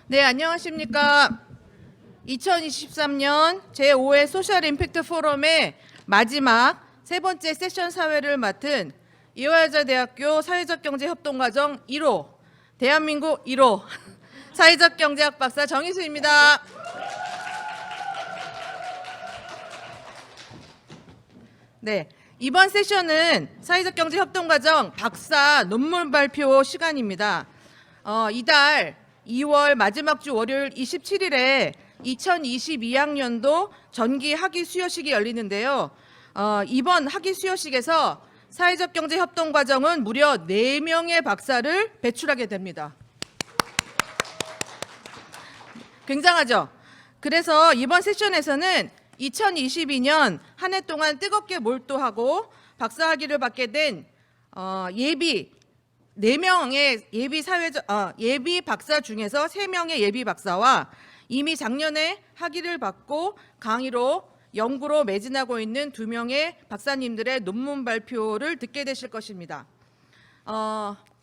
네, 안녕하십니까. 2023년 제5회 소셜 임팩트 포럼의 마지막 세 번째 세션 사회를 맡은 이화여자대학교 사회적경제협동과정 1호, 대한민국 1호 사회적경제학 박사 정희수입니다. 네, 이번 세션은 사회적경제협동과정 박사 논문 발표 시간입니다. 이달 2월 마지막 주 월요일 27일에 2022학년도 전기 학위 수여식이 열리는데요. 이번 학위 수여식에서 사회적경제협동과정은 무려 4명의 박사를 배출하게 됩니다. 굉장하죠? 그래서 이번 세션에서는 2022년 한 해 동안 뜨겁게 몰두하고 박사학위를 받게 된 예비 4명의 예비 박사 중에서 3명의 예비 박사와 이미 작년에 학위를 받고 강의로 연구로 매진하고 있는 2명의 박사님들의 논문 발표를 듣게 되실 것입니다.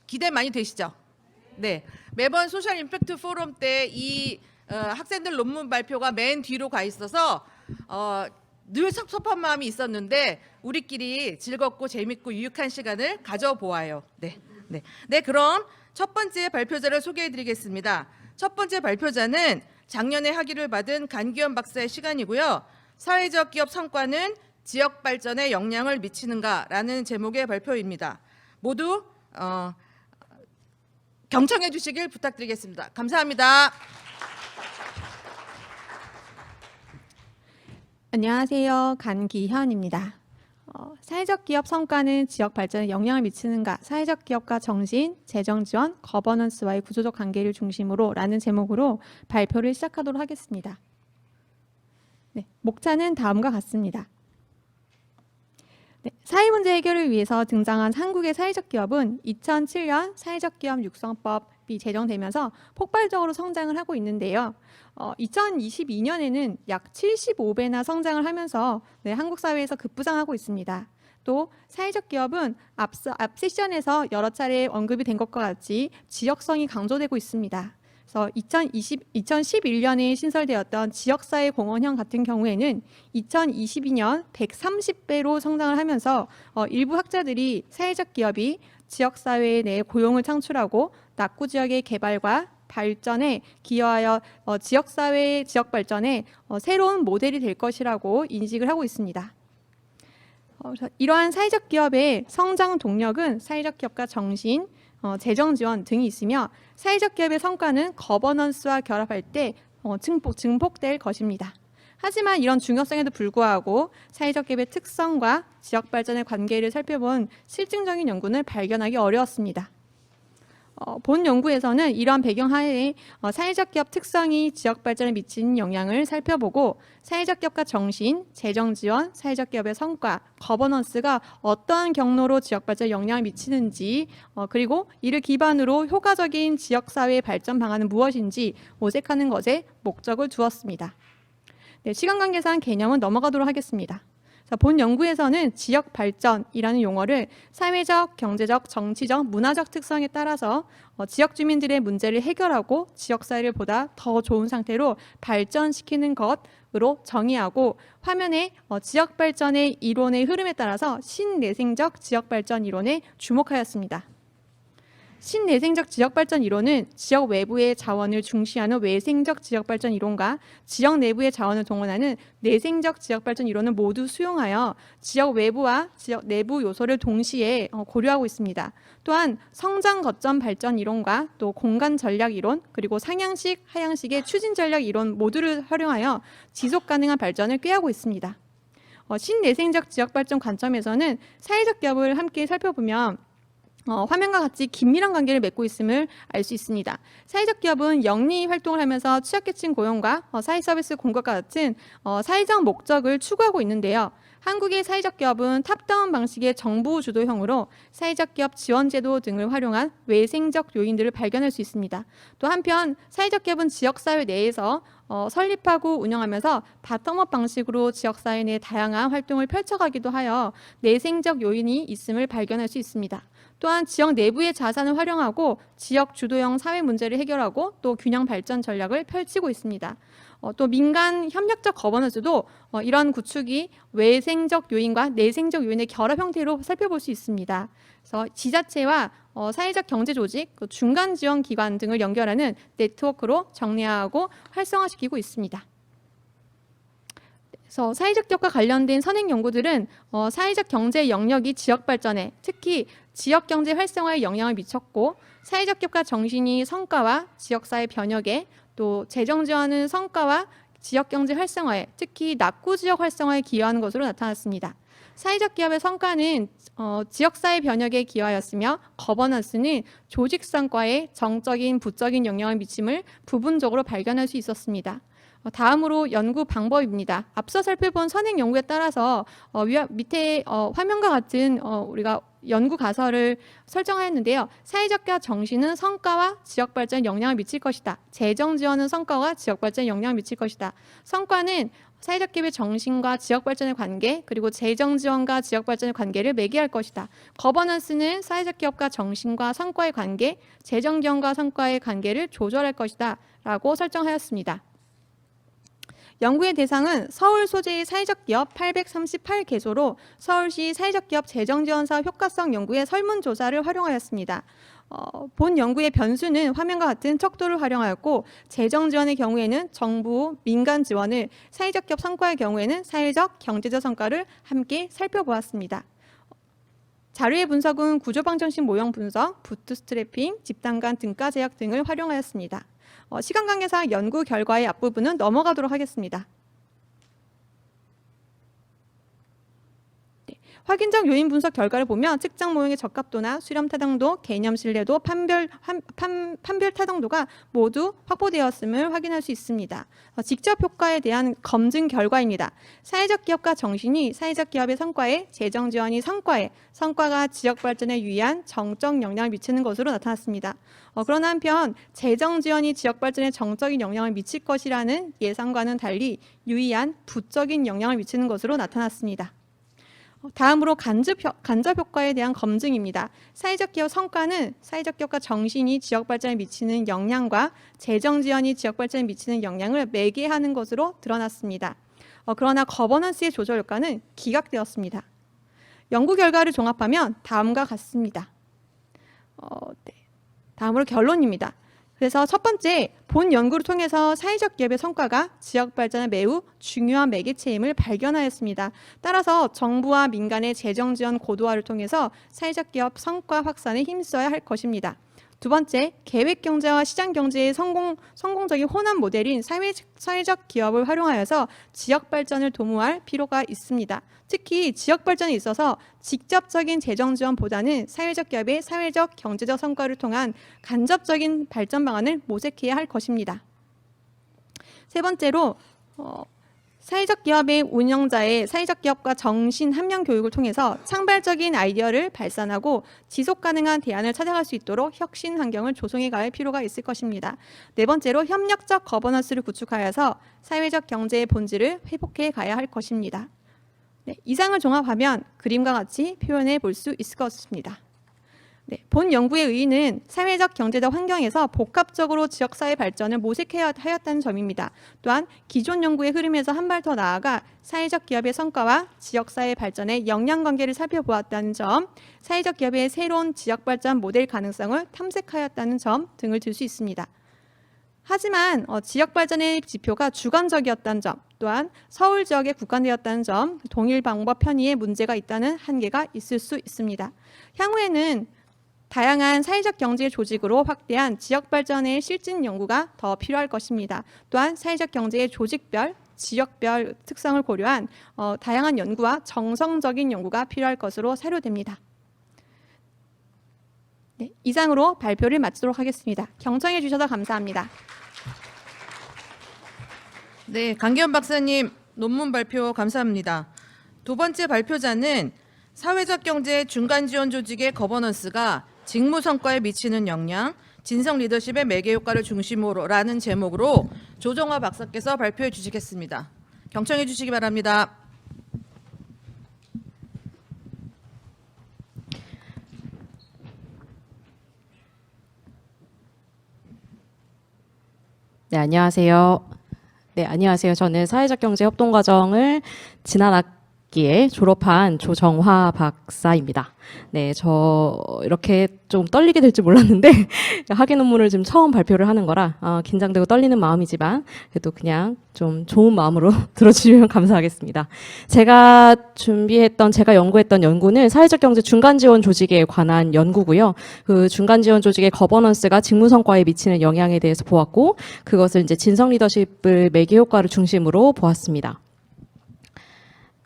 기대 많이 되시죠? 네, 매번 소셜 임팩트 포럼 때 이 학생들 논문 발표가 맨 뒤로 가 있어서 늘 섭섭한 마음이 있었는데 우리끼리 즐겁고 재밌고 유익한 시간을 가져보아요. 네, 그럼 첫 번째 발표자를 소개해드리겠습니다. 첫 번째 발표자는 작년에 학위를 받은 간기현 박사의 시간이고요. 사회적 기업 성과는 지역 발전에 영향을 미치는가라는 제목의 발표입니다. 모두 경청해 주시길 부탁드리겠습니다. 감사합니다. 안녕하세요. 간기현입니다. 사회적 기업 성과는 지역 발전에 영향을 미치는가, 사회적 기업과 정신, 재정 지원, 거버넌스와의 구조적 관계를 중심으로 라는 제목으로 발표를 시작하도록 하겠습니다. 네, 목차는 다음과 같습니다. 네, 사회 문제 해결을 위해서 등장한 한국의 사회적 기업은 2007년 사회적 기업 육성법이 제정되면서 폭발적으로 성장을 하고 있는데요. 2022년에는 약 75배나 성장을 하면서 한국 사회에서 급부상하고 있습니다. 또 사회적 기업은 앞 세션에서 여러 차례 언급이 된 것과 같이 지역성이 강조되고 있습니다. 그래서 2011년에 신설되었던 지역사회 공헌형 같은 경우에는 2022년 130배로 성장을 하면서 일부 학자들이 사회적 기업이 지역사회 내에 고용을 창출하고 낙후 지역의 개발과 발전에 기여하여 지역사회 지역 발전에 새로운 모델이 될 것이라고 인식을 하고 있습니다. 이러한 사회적 기업의 성장 동력은 사회적 기업과 정신, 재정 지원 등이 있으며 사회적 기업의 성과는 거버넌스와 결합할 때 증폭될 것입니다. 하지만 이런 중요성에도 불구하고 사회적 기업의 특성과 지역 발전의 관계를 살펴본 실증적인 연구는 발견하기 어려웠습니다. 본 연구에서는 이러한 배경 하에 사회적 기업 특성이 지역 발전에 미치는 영향을 살펴보고 사회적 기업과 정신, 재정 지원, 사회적 기업의 성과, 거버넌스가 어떠한 경로로 지역 발전에 영향을 미치는지 그리고 이를 기반으로 효과적인 지역 사회의 발전 방안은 무엇인지 모색하는 것에 목적을 두었습니다. 네, 시간 관계상 개념은 넘어가도록 하겠습니다. 본 연구에서는 지역 발전이라는 용어를 사회적, 경제적, 정치적, 문화적 특성에 따라서 지역 주민들의 문제를 해결하고 지역사회를 보다 더 좋은 상태로 발전시키는 것으로 정의하고 화면에 지역 발전의 이론의 흐름에 따라서 신내생적 지역 발전 이론에 주목하였습니다. 신내생적 지역발전 이론은 지역 외부의 자원을 중시하는 외생적 지역발전 이론과 지역 내부의 자원을 동원하는 내생적 지역발전 이론을 모두 수용하여 지역 외부와 지역 내부 요소를 동시에 고려하고 있습니다. 또한 성장 거점 발전 이론과 또 공간 전략 이론 그리고 상향식, 하향식의 추진 전략 이론 모두를 활용하여 지속 가능한 발전을 꾀하고 있습니다. 신내생적 지역발전 관점에서는 사회적 기업을 함께 살펴보면 화면과 같이 긴밀한 관계를 맺고 있음을 알 수 있습니다. 사회적 기업은 영리 활동을 하면서 취약계층 고용과 사회 서비스 공급과 같은 사회적 목적을 추구하고 있는데요. 한국의 사회적 기업은 탑다운 방식의 정부 주도형으로 사회적 기업 지원 제도 등을 활용한 외생적 요인들을 발견할 수 있습니다. 또 한편 사회적 기업은 지역사회 내에서 설립하고 운영하면서 바텀업 방식으로 지역사회 내 다양한 활동을 펼쳐가기도 하여 내생적 요인이 있음을 발견할 수 있습니다. 또한 지역 내부의 자산을 활용하고 지역 주도형 사회 문제를 해결하고 또 균형 발전 전략을 펼치고 있습니다. 또 민간 협력적 거버넌스도 이런 구축이 외생적 요인과 내생적 요인의 결합 형태로 살펴볼 수 있습니다. 그래서 지자체와 사회적 경제 조직, 중간 지원 기관 등을 연결하는 네트워크로 정리하고 활성화시키고 있습니다. 그래서 사회적 기업과 관련된 선행 연구들은 사회적 경제 영역이 지역 발전에 특히 지역 경제 활성화에 영향을 미쳤고 사회적 기업과 정신이 성과와 지역사회 변혁에 또 재정 지원은 성과와 지역 경제 활성화에 특히 낙후 지역 활성화에 기여하는 것으로 나타났습니다. 사회적 기업의 성과는 지역사회 변혁에 기여하였으며 거버넌스는 조직 성과에 정적인 부적인 영향을 미침을 부분적으로 발견할 수 있었습니다. 다음으로 연구 방법입니다. 앞서 살펴본 선행 연구에 따라서 밑에 화면과 같은 우리가 연구 가설을 설정하였는데요. 사회적 기업 정신은 성과와 지역 발전에 영향을 미칠 것이다. 재정 지원은 성과와 지역 발전에 영향을 미칠 것이다. 성과는 사회적 기업의 정신과 지역 발전의 관계, 그리고 재정 지원과 지역 발전의 관계를 매개할 것이다. 거버넌스는 사회적 기업과 정신과 성과의 관계, 재정 지원과 성과의 관계를 조절할 것이다. 라고 설정하였습니다. 연구의 대상은 서울 소재의 사회적 기업 838개소로 서울시 사회적 기업 재정지원사업 효과성 연구의 설문조사를 활용하였습니다. 본 연구의 변수는 화면과 같은 척도를 활용하였고 재정지원의 경우에는 정부, 민간 지원을, 사회적 기업 성과의 경우에는 사회적, 경제적 성과를 함께 살펴보았습니다. 자료의 분석은 구조방정식 모형 분석, 부트스트래핑, 집단 간 등가 제약 등을 활용하였습니다. 시간 관계상 연구 결과의 앞부분은 넘어가도록 하겠습니다. 확인적 요인 분석 결과를 보면 측정 모형의 적합도나 수렴 타당도, 개념 신뢰도, 판별 타당도가 모두 확보되었음을 확인할 수 있습니다. 직접 효과에 대한 검증 결과입니다. 사회적 기업과 정신이 사회적 기업의 성과에, 재정 지원이 성과에, 성과가 지역 발전에 유의한 정적 영향을 미치는 것으로 나타났습니다. 그러나 한편 재정 지원이 지역 발전에 정적인 영향을 미칠 것이라는 예상과는 달리 유의한 부적인 영향을 미치는 것으로 나타났습니다. 다음으로 간접 효과에 대한 검증입니다. 사회적 기업 성과는 사회적 기업과 정신이 지역 발전에 미치는 영향과 재정 지원이 지역 발전에 미치는 영향을 매개하는 것으로 드러났습니다. 그러나 거버넌스의 조절 효과는 기각되었습니다. 연구 결과를 종합하면 다음과 같습니다. 다음으로 결론입니다. 그래서 첫 번째, 본 연구를 통해서 사회적 기업의 성과가 지역 발전에 매우 중요한 매개체임을 발견하였습니다. 따라서 정부와 민간의 재정 지원 고도화를 통해서 사회적 기업 성과 확산에 힘써야 할 것입니다. 두 번째, 계획 경제와 시장 경제의 성공적인 혼합 모델인 사회적 기업을 활용하여서 지역 발전을 도모할 필요가 있습니다. 특히 지역 발전에 있어서 직접적인 재정 지원보다는 사회적 기업의 사회적 경제적 성과를 통한 간접적인 발전 방안을 모색해야 할 것입니다. 세 번째로 사회적 기업의 운영자의 사회적 기업과 정신 함량 교육을 통해서 창발적인 아이디어를 발산하고 지속 가능한 대안을 찾아갈 수 있도록 혁신 환경을 조성해 갈 필요가 있을 것입니다. 네 번째로 협력적 거버넌스를 구축하여서 사회적 경제의 본질을 회복해 가야 할 것입니다. 이상을 종합하면 그림과 같이 표현해 볼 수 있을 것입니다. 본 연구의 의의는 사회적 경제적 환경에서 복합적으로 지역사회 발전을 모색해야 하였다는 점입니다. 또한 기존 연구의 흐름에서 한 발 더 나아가 사회적 기업의 성과와 지역사회 발전의 역량관계를 살펴보았다는 점, 사회적 기업의 새로운 지역 발전 모델 가능성을 탐색하였다는 점 등을 들 수 있습니다. 하지만 지역 발전의 지표가 주관적이었다는 점, 또한 서울 지역에 국한되었다는 점, 동일 방법 편의에 문제가 있다는 한계가 있을 수 있습니다. 향후에는 다양한 사회적 경제 조직으로 확대한 지역 발전의 실증 연구가 더 필요할 것입니다. 또한 사회적 경제의 조직별, 지역별 특성을 고려한 다양한 연구와 정성적인 연구가 필요할 것으로 사료됩니다. 이상으로 발표를 마치도록 하겠습니다. 경청해 주셔서 감사합니다. 네, 강기현 박사님 논문 발표 감사합니다. 두 번째 발표자는 사회적 경제 중간 지원 조직의 거버넌스가 직무 성과에 미치는 영향, 진성 리더십의 매개 효과를 중심으로라는 제목으로 조정화 박사께서 발표해 주시겠습니다. 경청해 주시기 바랍니다. 네, 안녕하세요. 네, 안녕하세요. 저는 사회적 경제 협동 과정을 지난 학기에 졸업한 조정화 박사입니다. 네, 저 이렇게 좀 떨리게 될 줄 몰랐는데 학위 논문을 지금 처음 발표를 하는 거라 긴장되고 떨리는 마음이지만 그래도 그냥 좀 좋은 마음으로 들어주시면 감사하겠습니다. 제가 연구했던 연구는 사회적 경제 중간 지원 조직에 관한 연구고요. 그 중간 지원 조직의 거버넌스가 직무 성과에 미치는 영향에 대해서 보았고, 그것을 이제 진성 리더십을 매개 효과를 중심으로 보았습니다.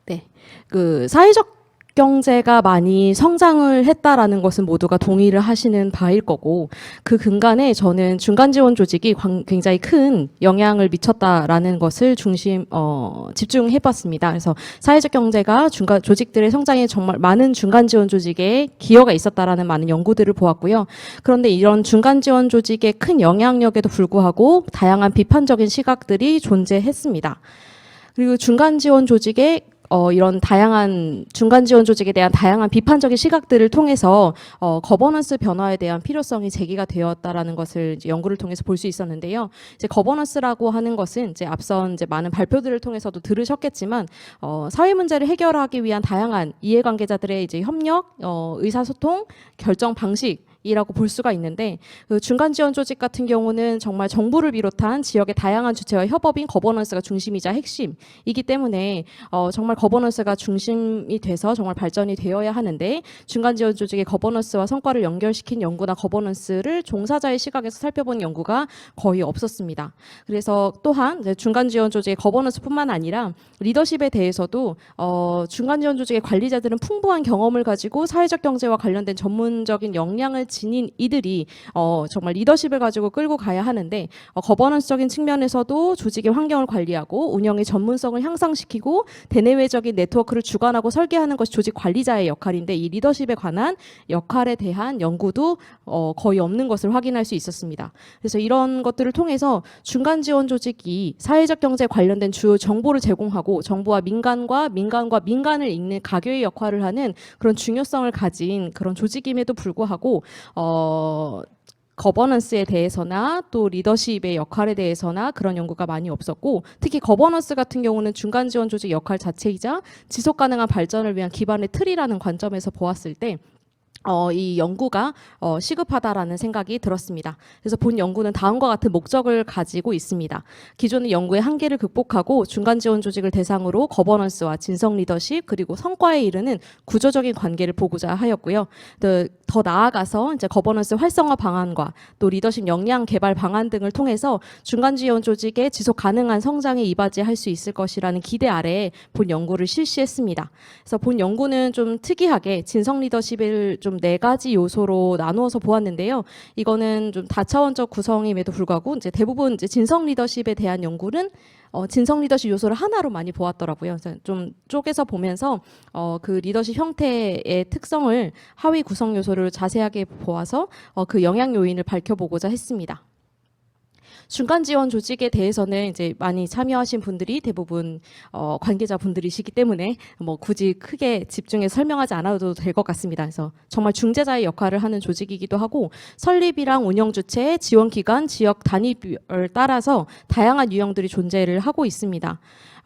네, 그 사회적 경제가 많이 성장을 했다라는 것은 모두가 동의를 하시는 바일 거고, 그 근간에 저는 중간 지원 조직이 굉장히 큰 영향을 미쳤다라는 것을 집중해봤습니다. 그래서 사회적 경제가 중간 조직들의 성장에 정말 많은 중간 지원 조직에 기여가 있었다라는 많은 연구들을 보았고요. 그런데 이런 중간 지원 조직의 큰 영향력에도 불구하고 다양한 비판적인 시각들이 존재했습니다. 그리고 중간 지원 조직의 이런 다양한 중간 지원 조직에 대한 다양한 비판적인 시각들을 통해서 거버넌스 변화에 대한 필요성이 제기가 되었다라는 것을 이제 연구를 통해서 볼 수 있었는데요. 이제 거버넌스라고 하는 것은 이제 앞선 이제 많은 발표들을 통해서도 들으셨겠지만 사회 문제를 해결하기 위한 다양한 이해관계자들의 이제 협력, 의사소통, 결정 방식 이라고 볼 수가 있는데, 그 중간 지원 조직 같은 경우는 정말 정부를 비롯한 지역의 다양한 주체와 협업인 거버넌스가 중심이자 핵심이기 때문에 정말 거버넌스가 중심이 돼서 정말 발전이 되어야 하는데, 중간 지원 조직의 거버넌스와 성과를 연결시킨 연구나 거버넌스를 종사자의 시각에서 살펴본 연구가 거의 없었습니다. 그래서 또한 이제 중간 지원 조직의 거버넌스뿐만 아니라 리더십에 대해서도 중간 지원 조직의 관리자들은 풍부한 경험을 가지고 사회적 경제와 관련된 전문적인 역량을 지닌 이들이 정말 리더십을 가지고 끌고 가야 하는데, 거버넌스적인 측면에서도 조직의 환경을 관리하고 운영의 전문성을 향상시키고 대내외적인 네트워크를 주관하고 설계하는 것이 조직 관리자의 역할인데, 이 리더십에 관한 역할에 대한 연구도 거의 없는 것을 확인할 수 있었습니다. 그래서 이런 것들을 통해서 중간 지원 조직이 사회적 경제에 관련된 주요 정보를 제공하고 정부와 민간과 민간을 잇는 가교의 역할을 하는 그런 중요성을 가진 그런 조직임에도 불구하고 거버넌스에 대해서나 또 리더십의 역할에 대해서나 그런 연구가 많이 없었고, 특히 거버넌스 같은 경우는 중간 지원 조직 역할 자체이자 지속 가능한 발전을 위한 기반의 틀이라는 관점에서 보았을 때 이 연구가 시급하다라는 생각이 들었습니다. 그래서 본 연구는 다음과 같은 목적을 가지고 있습니다. 기존의 연구의 한계를 극복하고 중간 지원 조직을 대상으로 거버넌스와 진성 리더십 그리고 성과에 이르는 구조적인 관계를 보고자 하였고요. 더 나아가서 이제 거버넌스 활성화 방안과 또 리더십 역량 개발 방안 등을 통해서 중간 지원 조직의 지속 가능한 성장에 이바지할 수 있을 것이라는 기대 아래에 본 연구를 실시했습니다. 그래서 본 연구는 좀 특이하게 진성 리더십을 좀 4가지 요소로 나누어서 보았는데요. 이거는 좀 다차원적 구성임에도 불구하고 이제 대부분 이제 진성 리더십에 대한 연구는 진성 리더십 요소를 하나로 많이 보았더라고요. 그래서 좀 쪼개서 보면서 그 리더십 형태의 특성을 하위 구성 요소를 자세하게 보아서 그 영향 요인을 밝혀보고자 했습니다. 중간 지원 조직에 대해서는 이제 많이 참여하신 분들이 대부분 관계자분들이시기 때문에 뭐 굳이 크게 집중해서 설명하지 않아도 될 것 같습니다. 그래서 정말 중재자의 역할을 하는 조직이기도 하고, 설립이랑 운영 주체, 지원 기관, 지역 단위를 따라서 다양한 유형들이 존재를 하고 있습니다.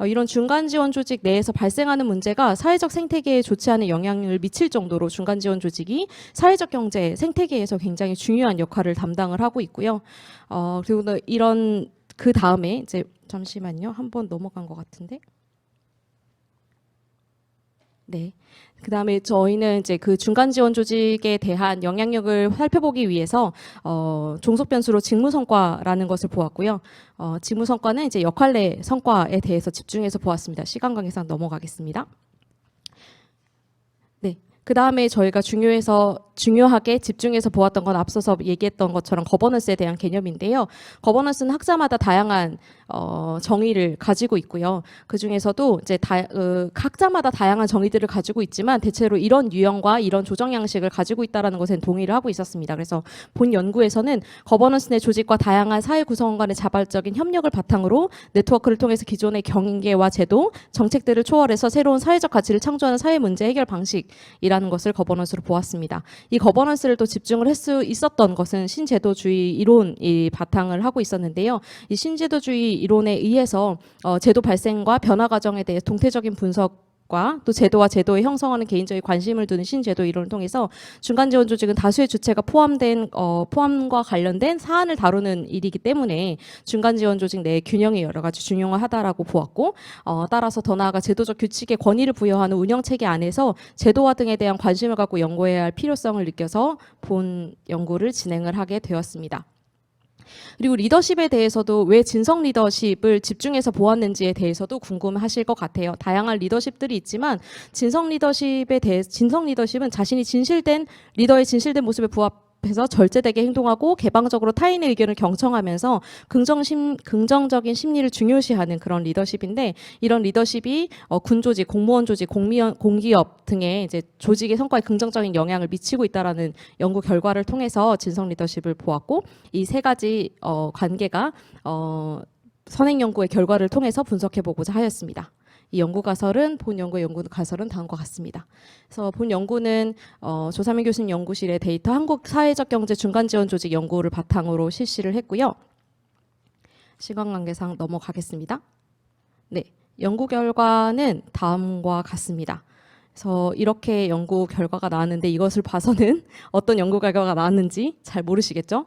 이런 중간 지원 조직 내에서 발생하는 문제가 사회적 생태계에 좋지 않은 영향을 미칠 정도로 중간 지원 조직이 사회적 경제 생태계에서 굉장히 중요한 역할을 담당을 하고 있고요. 그리고 이런 그 다음에 이제 잠시만요. 한번 넘어간 것 같은데. 네. 그 다음에 저희는 이제 그 중간 지원 조직에 대한 영향력을 살펴보기 위해서 종속 변수로 직무 성과라는 것을 보았고요. 직무 성과는 이제 역할 내 성과에 대해서 집중해서 보았습니다. 시간 관계상 넘어가겠습니다. 네. 그 다음에 저희가 중요해서 중요하게 집중해서 보았던 건 앞서서 얘기했던 것처럼 거버넌스에 대한 개념인데요. 거버넌스는 학자마다 다양한 정의를 가지고 있고요. 그 중에서도 이제 각자마다 다양한 정의들을 가지고 있지만 대체로 이런 유형과 이런 조정 양식을 가지고 있다라는 것에 동의를 하고 있었습니다. 그래서 본 연구에서는 거버넌스 내 조직과 다양한 사회 구성원 간의 자발적인 협력을 바탕으로 네트워크를 통해서 기존의 경계와 제도, 정책들을 초월해서 새로운 사회적 가치를 창조하는 사회 문제 해결 방식이라는 것을 거버넌스로 보았습니다. 이 거버넌스를 또 집중을 할 수 있었던 것은 신제도주의 이론이 바탕을 하고 있었는데요. 이 신제도주의 이론에 의해서 제도 발생과 변화 과정에 대해 동태적인 분석과 또 제도와 제도에 형성하는 개인적인 관심을 두는 신제도 이론을 통해서 중간 지원 조직은 다수의 주체가 포함과 관련된 사안을 다루는 일이기 때문에 중간 지원 조직 내의 균형이 여러 가지 중요하다라고 보았고, 따라서 더 나아가 제도적 규칙에 권위를 부여하는 운영 체계 안에서 제도화 등에 대한 관심을 갖고 연구해야 할 필요성을 느껴서 본 연구를 진행을 하게 되었습니다. 그리고 리더십에 대해서도 왜 진성 리더십을 집중해서 보았는지에 대해서도 궁금하실 것 같아요. 다양한 리더십들이 있지만 진성 리더십은 자신이 진실된 리더의 진실된 모습에 부합해서 절제되게 행동하고 개방적으로 타인의 의견을 경청하면서 긍정적인 심리를 중요시하는 그런 리더십인데, 이런 리더십이 군조직, 공무원 조직, 공기업 등의 이제 조직의 성과에 긍정적인 영향을 미치고 있다라는 연구 결과를 통해서 진성 리더십을 보았고, 이 세 가지 관계가 선행 연구의 결과를 통해서 분석해 보고자 하였습니다. 이 본 연구의 연구 가설은 다음과 같습니다. 그래서 본 연구는 조사민 교수님 연구실의 데이터 한국 사회적 경제 중간 지원 조직 연구를 바탕으로 실시를 했고요. 시간 관계상 넘어가겠습니다. 네, 연구 결과는 다음과 같습니다. 그래서 이렇게 연구 결과가 나왔는데 이것을 봐서는 어떤 연구 결과가 나왔는지 잘 모르시겠죠?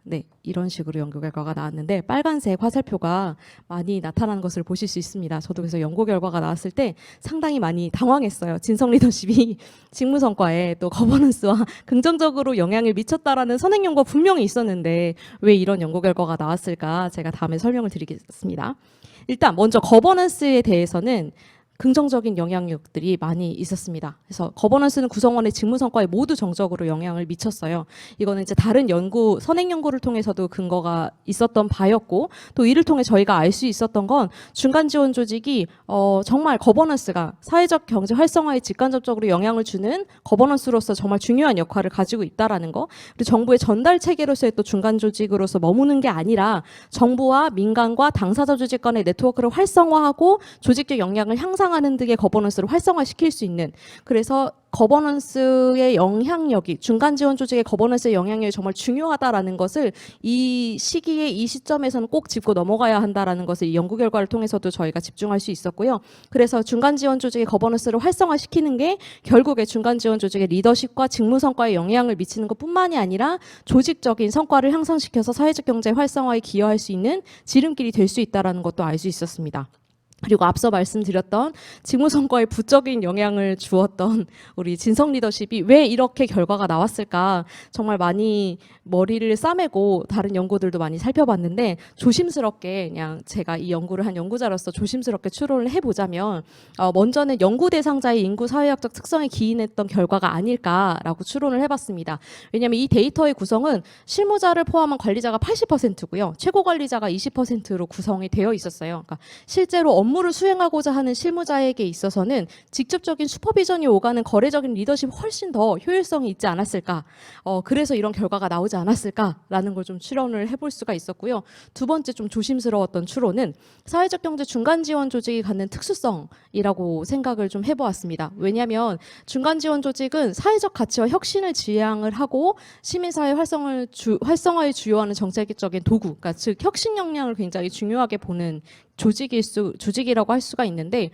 네, 이런 식으로 연구 결과가 나왔는데 빨간색 화살표가 많이 나타나는 것을 보실 수 있습니다. 저도 그래서 연구 결과가 나왔을 때 상당히 많이 당황했어요. 진성 리더십이 직무 성과에 또 거버넌스와 긍정적으로 영향을 미쳤다라는 선행 연구가 분명히 있었는데 왜 이런 연구 결과가 나왔을까? 제가 다음에 설명을 드리겠습니다. 일단 먼저 거버넌스에 대해서는 긍정적인 영향력들이 많이 있었습니다. 그래서 거버넌스는 구성원의 직무 성과에 모두 정적으로 영향을 미쳤어요. 이거는 이제 다른 선행 연구를 통해서도 근거가 있었던 바였고, 또 이를 통해 저희가 알 수 있었던 건 중간 지원 조직이 정말 거버넌스가 사회적 경제 활성화에 직간접적으로 영향을 주는 거버넌스로서 정말 중요한 역할을 가지고 있다라는 거. 그리고 정부의 전달 체계로서의 또 중간 조직으로서 머무는 게 아니라 정부와 민간과 당사자 조직 간의 네트워크를 활성화하고 조직적 영향을 향상하는 등의 거버넌스를 활성화시킬 수 있는, 그래서 거버넌스의 영향력이, 중간 지원 조직의 거버넌스의 영향력이 정말 중요하다라는 것을 이 시기에 이 시점에서는 꼭 짚고 넘어가야 한다라는 것을 이 연구 결과를 통해서도 저희가 집중할 수 있었고요. 그래서 중간 지원 조직의 거버넌스를 활성화시키는 게 결국에 중간 지원 조직의 리더십과 직무 성과에 영향을 미치는 것뿐만이 아니라 조직적인 성과를 향상시켜서 사회적 경제 활성화에 기여할 수 있는 지름길이 될 수 있다라는 것도 알 수 있었습니다. 그리고 앞서 말씀드렸던 직무 성과에 부적인 영향을 주었던 우리 진성 리더십이 왜 이렇게 결과가 나왔을까, 정말 많이 머리를 싸매고 다른 연구들도 많이 살펴봤는데 조심스럽게, 그냥 제가 이 연구를 한 연구자로서 조심스럽게 추론을 해보자면 먼저는 연구 대상자의 인구 사회학적 특성에 기인했던 결과가 아닐까라고 추론을 해봤습니다. 왜냐하면 이 데이터의 구성은 실무자를 포함한 관리자가 80%고요. 최고 관리자가 20%로 구성이 되어 있었어요. 그러니까 실제로 업무를 수행하고자 하는 실무자에게 있어서는 직접적인 슈퍼비전이 오가는 거래적인 리더십이 훨씬 더 효율성이 있지 않았을까, 그래서 이런 결과가 나오지 않았을까라는 걸 좀 추론을 해볼 수가 있었고요. 두 번째 좀 조심스러웠던 추론은 사회적 경제 중간 지원 조직이 갖는 특수성이라고 생각을 좀 해보았습니다. 왜냐하면 중간 지원 조직은 사회적 가치와 혁신을 지향을 하고 시민사회 활성화에 주요하는 정책적인 도구, 그러니까 즉 혁신 역량을 굉장히 중요하게 보는 조직이라고 할 수가 있는데,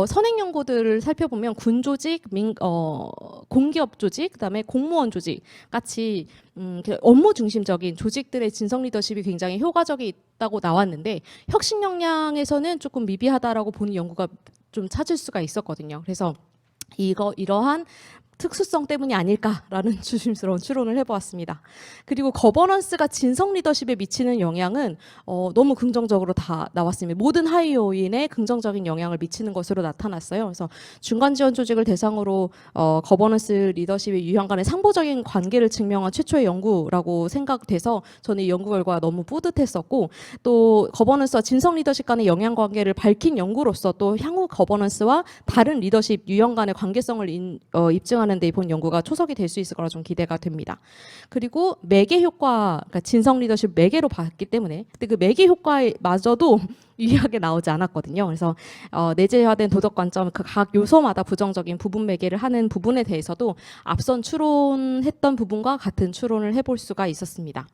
선행 연구들을 살펴보면 군조직, 공기업 조직, 그다음에 공무원 조직 같이 업무 중심적인 조직들의 진성 리더십이 굉장히 효과적이 있다고 나왔는데, 혁신 역량에서는 조금 미비하다라고 보는 연구가 좀 찾을 수가 있었거든요. 그래서 이러한 특수성 때문이 아닐까라는 조심스러운 추론을 해보았습니다. 그리고 거버넌스가 진성 리더십에 미치는 영향은 너무 긍정적으로 다 나왔습니다. 모든 하위 요인에 긍정적인 영향을 미치는 것으로 나타났어요. 그래서 중간 지원 조직을 대상으로 거버넌스 리더십의 유형 간의 상보적인 관계를 증명한 최초의 연구라고 생각돼서 저는 이 연구 결과가 너무 뿌듯했었고, 또 거버넌스와 진성 리더십 간의 영향 관계를 밝힌 연구로서 또 향후 거버넌스와 다른 리더십 유형 간의 관계성을 입증하는 데 이번 연구가 초석이 될 수 있을 거라 좀 기대가 됩니다. 그리고 매개 효과, 그러니까 진성 리더십 매개로 봤기 때문에, 근데 그 매개 효과마저도 유의하게 나오지 않았거든요. 그래서 내재화된 도덕 관점, 그 각 요소마다 부정적인 부분 매개를 하는 부분에 대해서도 앞선 추론했던 부분과 같은 추론을 해볼 수가 있었습니다.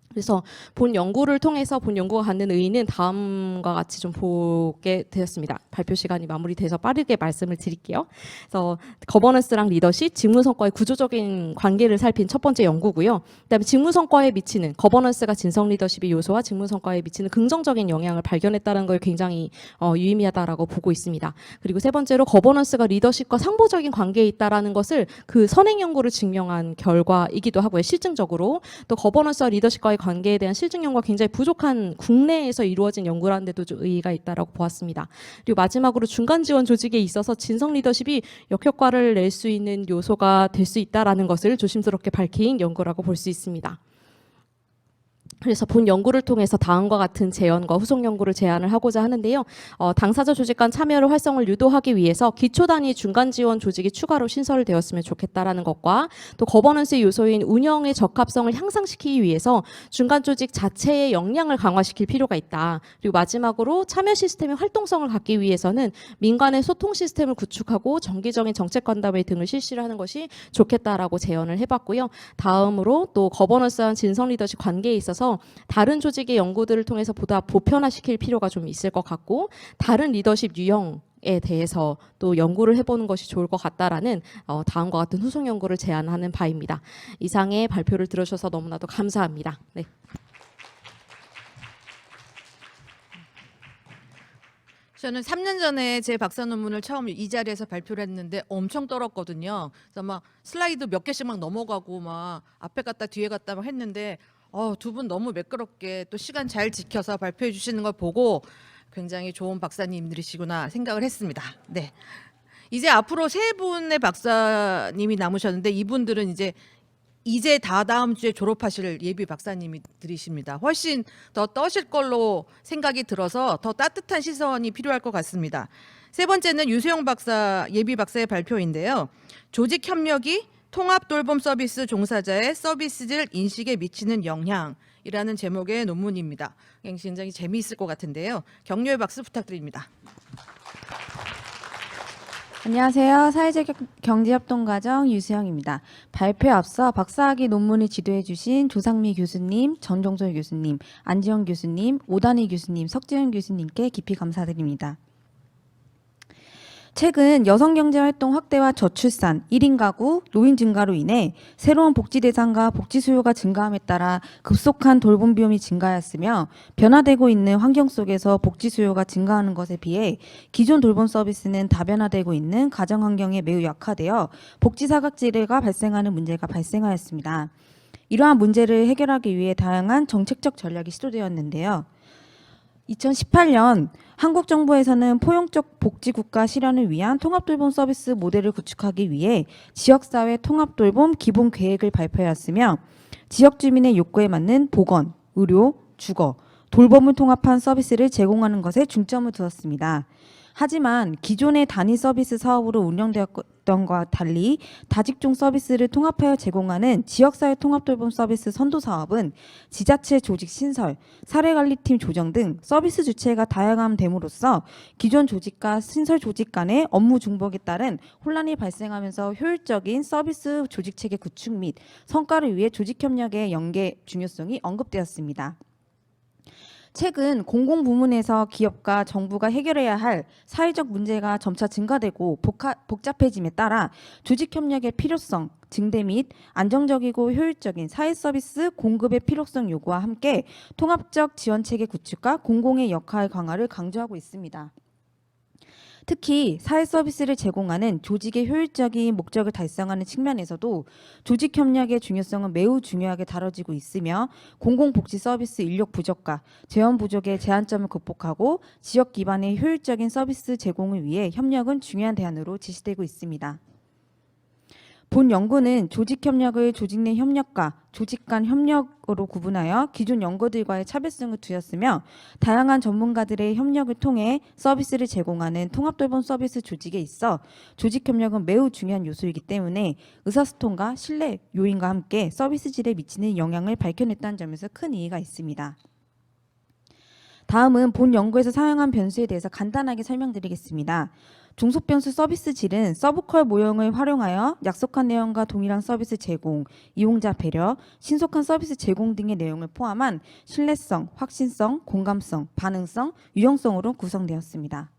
그래서 본 연구를 통해서 본 연구가 갖는 의의는 다음과 같이 좀 보게 되었습니다. 발표 시간이 마무리돼서 빠르게 말씀을 드릴게요. 그래서 거버넌스랑 리더십, 직무 성과의 구조적인 관계를 살핀 첫 번째 연구고요. 그다음에 직무 성과에 미치는, 거버넌스가 진성 리더십의 요소와 직무 성과에 미치는 긍정적인 영향을 발견했다는 걸 굉장히 유의미하다라고 보고 있습니다. 그리고 세 번째로 거버넌스가 리더십과 상보적인 관계에 있다라는 것을 그 선행 연구를 증명한 결과이기도 하고요. 실증적으로 또 거버넌스와 리더십과의 관계에 대한 실증 연구가 굉장히 부족한 국내에서 이루어진 연구라는 데도 좀 의의가 있다라고 보았습니다. 그리고 마지막으로 중간 지원 조직에 있어서 진성 리더십이 역효과를 낼 수 있는 요소가 될 수 있다라는 것을 조심스럽게 밝힌 연구라고 볼 수 있습니다. 그래서 본 연구를 통해서 다음과 같은 제언과 후속 연구를 제안을 하고자 하는데요. 당사자 조직 간 참여를 활성을 유도하기 위해서 기초 단위 중간 지원 조직이 추가로 신설되었으면 좋겠다라는 것과, 또 거버넌스의 요소인 운영의 적합성을 향상시키기 위해서 중간 조직 자체의 역량을 강화시킬 필요가 있다. 그리고 마지막으로 참여 시스템의 활동성을 갖기 위해서는 민간의 소통 시스템을 구축하고 정기적인 정책 관담회 등을 실시를 하는 것이 좋겠다라고 제언을 해봤고요. 다음으로 또 거버넌스와 진성 리더십 관계에 있어서 다른 조직의 연구들을 통해서 보다 보편화시킬 필요가 좀 있을 것 같고, 다른 리더십 유형에 대해서 또 연구를 해보는 것이 좋을 것 같다라는 다음과 같은 후속 연구를 제안하는 바입니다. 이상의 발표를 들어주셔서 너무나도 감사합니다. 네. 저는 3년 전에 제 박사 논문을 처음 이 자리에서 발표를 했는데 엄청 떨었거든요. 그래서 막 슬라이드 몇 개씩 막 넘어가고 막 앞에 갔다 뒤에 갔다 막 했는데 두 분 너무 매끄럽게 또 시간 잘 지켜서 발표해 주시는 걸 보고 굉장히 좋은 박사님들이시구나 생각을 했습니다. 네. 이제 앞으로 세 분의 박사님이 남으셨는데 이분들은 이제 다다음 주에 졸업하실 예비 박사님들이십니다. 훨씬 더 떠실 걸로 생각이 들어서 더 따뜻한 시선이 필요할 것 같습니다. 세 번째는 유수영 박사 예비 박사의 발표인데요. 조직 협력이 통합 돌봄 서비스 종사자의 서비스질 인식에 미치는 영향이라는 제목의 논문입니다. 굉장히 재미있을 것 같은데요. 격려의 박수 부탁드립니다. 안녕하세요. 사회적 경제협동과정 유수영입니다. 발표에 앞서 박사학위 논문을 지도해 주신 조상미 교수님, 전종솔 교수님, 안지영 교수님, 오단희 교수님, 석지은 교수님께 깊이 감사드립니다. 최근 여성경제활동 확대와 저출산, 1인 가구, 노인 증가로 인해 새로운 복지 대상과 복지 수요가 증가함에 따라 급속한 돌봄 비용이 증가하였으며, 변화되고 있는 환경 속에서 복지 수요가 증가하는 것에 비해 기존 돌봄 서비스는 다변화되고 있는 가정 환경에 매우 약화되어 복지 사각지대가 발생하는 문제가 발생하였습니다. 이러한 문제를 해결하기 위해 다양한 정책적 전략이 시도되었는데요. 2018년 한국 정부에서는 포용적 복지국가 실현을 위한 통합돌봄 서비스 모델을 구축하기 위해 지역사회 통합돌봄 기본계획을 발표하였으며, 지역 주민의 욕구에 맞는 보건, 의료, 주거, 돌봄을 통합한 서비스를 제공하는 것에 중점을 두었습니다. 하지만 기존의 단위 서비스 사업으로 운영되었던 것과 달리 다직종 서비스를 통합하여 제공하는 지역사회 통합돌봄 서비스 선도 사업은 지자체 조직 신설, 사례관리팀 조정 등 서비스 주체가 다양함됨으로써 기존 조직과 신설 조직 간의 업무 중복에 따른 혼란이 발생하면서 효율적인 서비스 조직체계 구축 및 성과를 위해 조직협력의 연계 중요성이 언급되었습니다. 최근 공공부문에서 기업과 정부가 해결해야 할 사회적 문제가 점차 증가되고 복잡해짐에 따라 조직협력의 필요성 증대 및 안정적이고 효율적인 사회서비스 공급의 필요성 요구와 함께 통합적 지원체계 구축과 공공의 역할 강화를 강조하고 있습니다. 특히 사회 서비스를 제공하는 조직의 효율적인 목적을 달성하는 측면에서도 조직 협력의 중요성은 매우 중요하게 다뤄지고 있으며 공공복지 서비스 인력 부족과 재원 부족의 제한점을 극복하고 지역 기반의 효율적인 서비스 제공을 위해 협력은 중요한 대안으로 제시되고 있습니다. 본 연구는 조직 협력을 조직 내 협력과 조직 간 협력으로 구분하여 기존 연구들과의 차별성을 두었으며 다양한 전문가들의 협력을 통해 서비스를 제공하는 통합돌봄 서비스 조직에 있어 조직 협력은 매우 중요한 요소이기 때문에 의사소통과 신뢰 요인과 함께 서비스 질에 미치는 영향을 밝혀냈다는 점에서 큰 의의가 있습니다. 다음은 본 연구에서 사용한 변수에 대해서 간단하게 설명드리겠습니다. 중소변수 서비스 질은 서브컬 모형을 활용하여 약속한 내용과 동일한 서비스 제공, 이용자 배려, 신속한 서비스 제공 등의 내용을 포함한 신뢰성, 확신성, 공감성, 반응성, 유용성으로 구성되었습니다.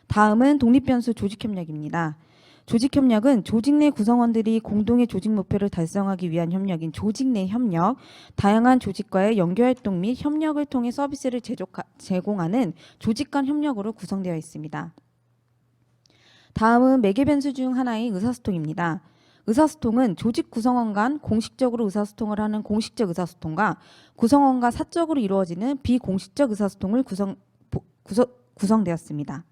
다음은 독립변수 조직협력입니다. 조직협력은 조직 내 구성원들이 공동의 조직 목표를 달성하기 위한 협력인 조직 내 협력, 다양한 조직과의 연계활동 및 협력을 통해 서비스를 제공하는 조직 간 협력으로 구성되어 있습니다. 다음은 매개변수 중 하나인 의사소통입니다. 의사소통은 조직 구성원 간 공식적으로 의사소통을 하는 공식적 의사소통과 구성원과 사적으로 이루어지는 비공식적 의사소통을 구성되었습니다.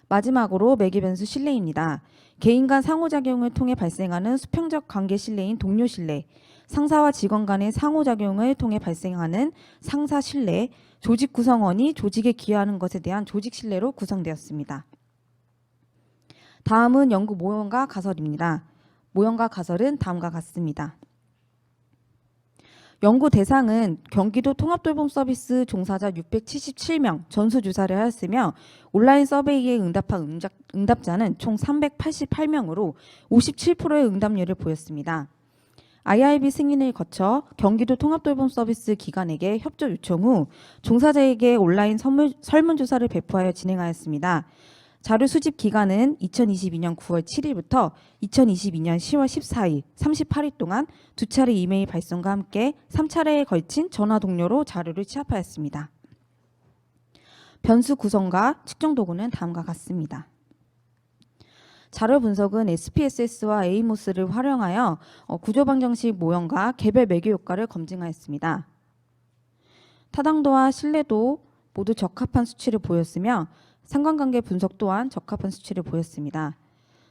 마지막으로 매개변수 신뢰입니다. 개인 간 상호작용을 통해 발생하는 수평적 관계 신뢰인 동료 신뢰, 상사와 직원 간의 상호작용을 통해 발생하는 상사 신뢰, 조직 구성원이 조직에 기여하는 것에 대한 조직 신뢰로 구성되었습니다. 다음은 연구 모형과 가설입니다. 모형과 가설은 다음과 같습니다. 연구 대상은 경기도 통합돌봄 서비스 종사자 677명 전수조사를 하였으며 온라인 서베이에 응답한 응답자는 총 388명으로 57%의 응답률을 보였습니다. IRB 승인을 거쳐 경기도 통합돌봄 서비스 기관에게 협조 요청 후 종사자에게 온라인 설문조사를 배포하여 진행하였습니다. 자료 수집 기간은 2022년 9월 7일부터 2022년 10월 14일 38일 동안 2차례 이메일 발송과 함께 3차례에 걸친 전화 동료로 자료를 취합하였습니다. 변수 구성과 측정 도구는 다음과 같습니다. 자료 분석은 SPSS와 에이모스를 활용하여 구조방정식 모형과 개별 매개 효과를 검증하였습니다. 타당도와 신뢰도 모두 적합한 수치를 보였으며 상관관계 분석 또한 적합한 수치를 보였습니다.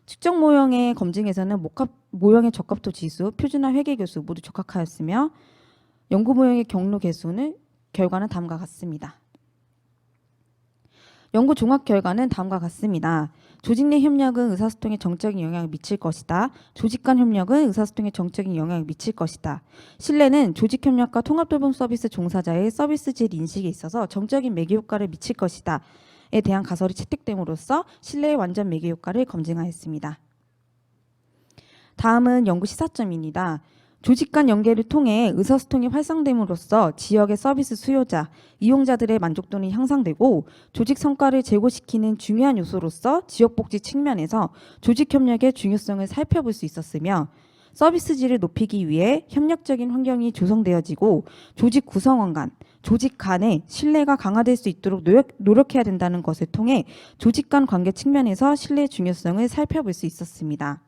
측정 모형의 검증에서는 모형의 적합도 지수, 표준화 회계 교수 모두 적합하였으며 연구 모형의 경로 개수는 결과는 다음과 같습니다. 연구 종합 결과는 다음과 같습니다. 조직 내 협력은 의사소통에 정적인 영향을 미칠 것이다. 조직 간 협력은 의사소통에 정적인 영향을 미칠 것이다. 신뢰는 조직 협력과 통합돌봄 서비스 종사자의 서비스 질 인식에 있어서 정적인 매개 효과를 미칠 것이다. 에 대한 가설이 채택됨으로써 신뢰의 완전 매개 효과를 검증하였습니다. 다음은 연구 시사점입니다. 조직 간 연계를 통해 의사소통이 활성됨으로써 지역의 서비스 수요자, 이용자들의 만족도는 향상되고 조직 성과를 제고시키는 중요한 요소로서 지역복지 측면에서 조직협력의 중요성을 살펴볼 수 있었으며 서비스 질을 높이기 위해 협력적인 환경이 조성되어지고 조직 구성원 간, 조직 간의 신뢰가 강화될 수 있도록 노력해야 된다는 것을 통해 조직 간 관계 측면에서 신뢰의 중요성을 살펴볼 수 있었습니다.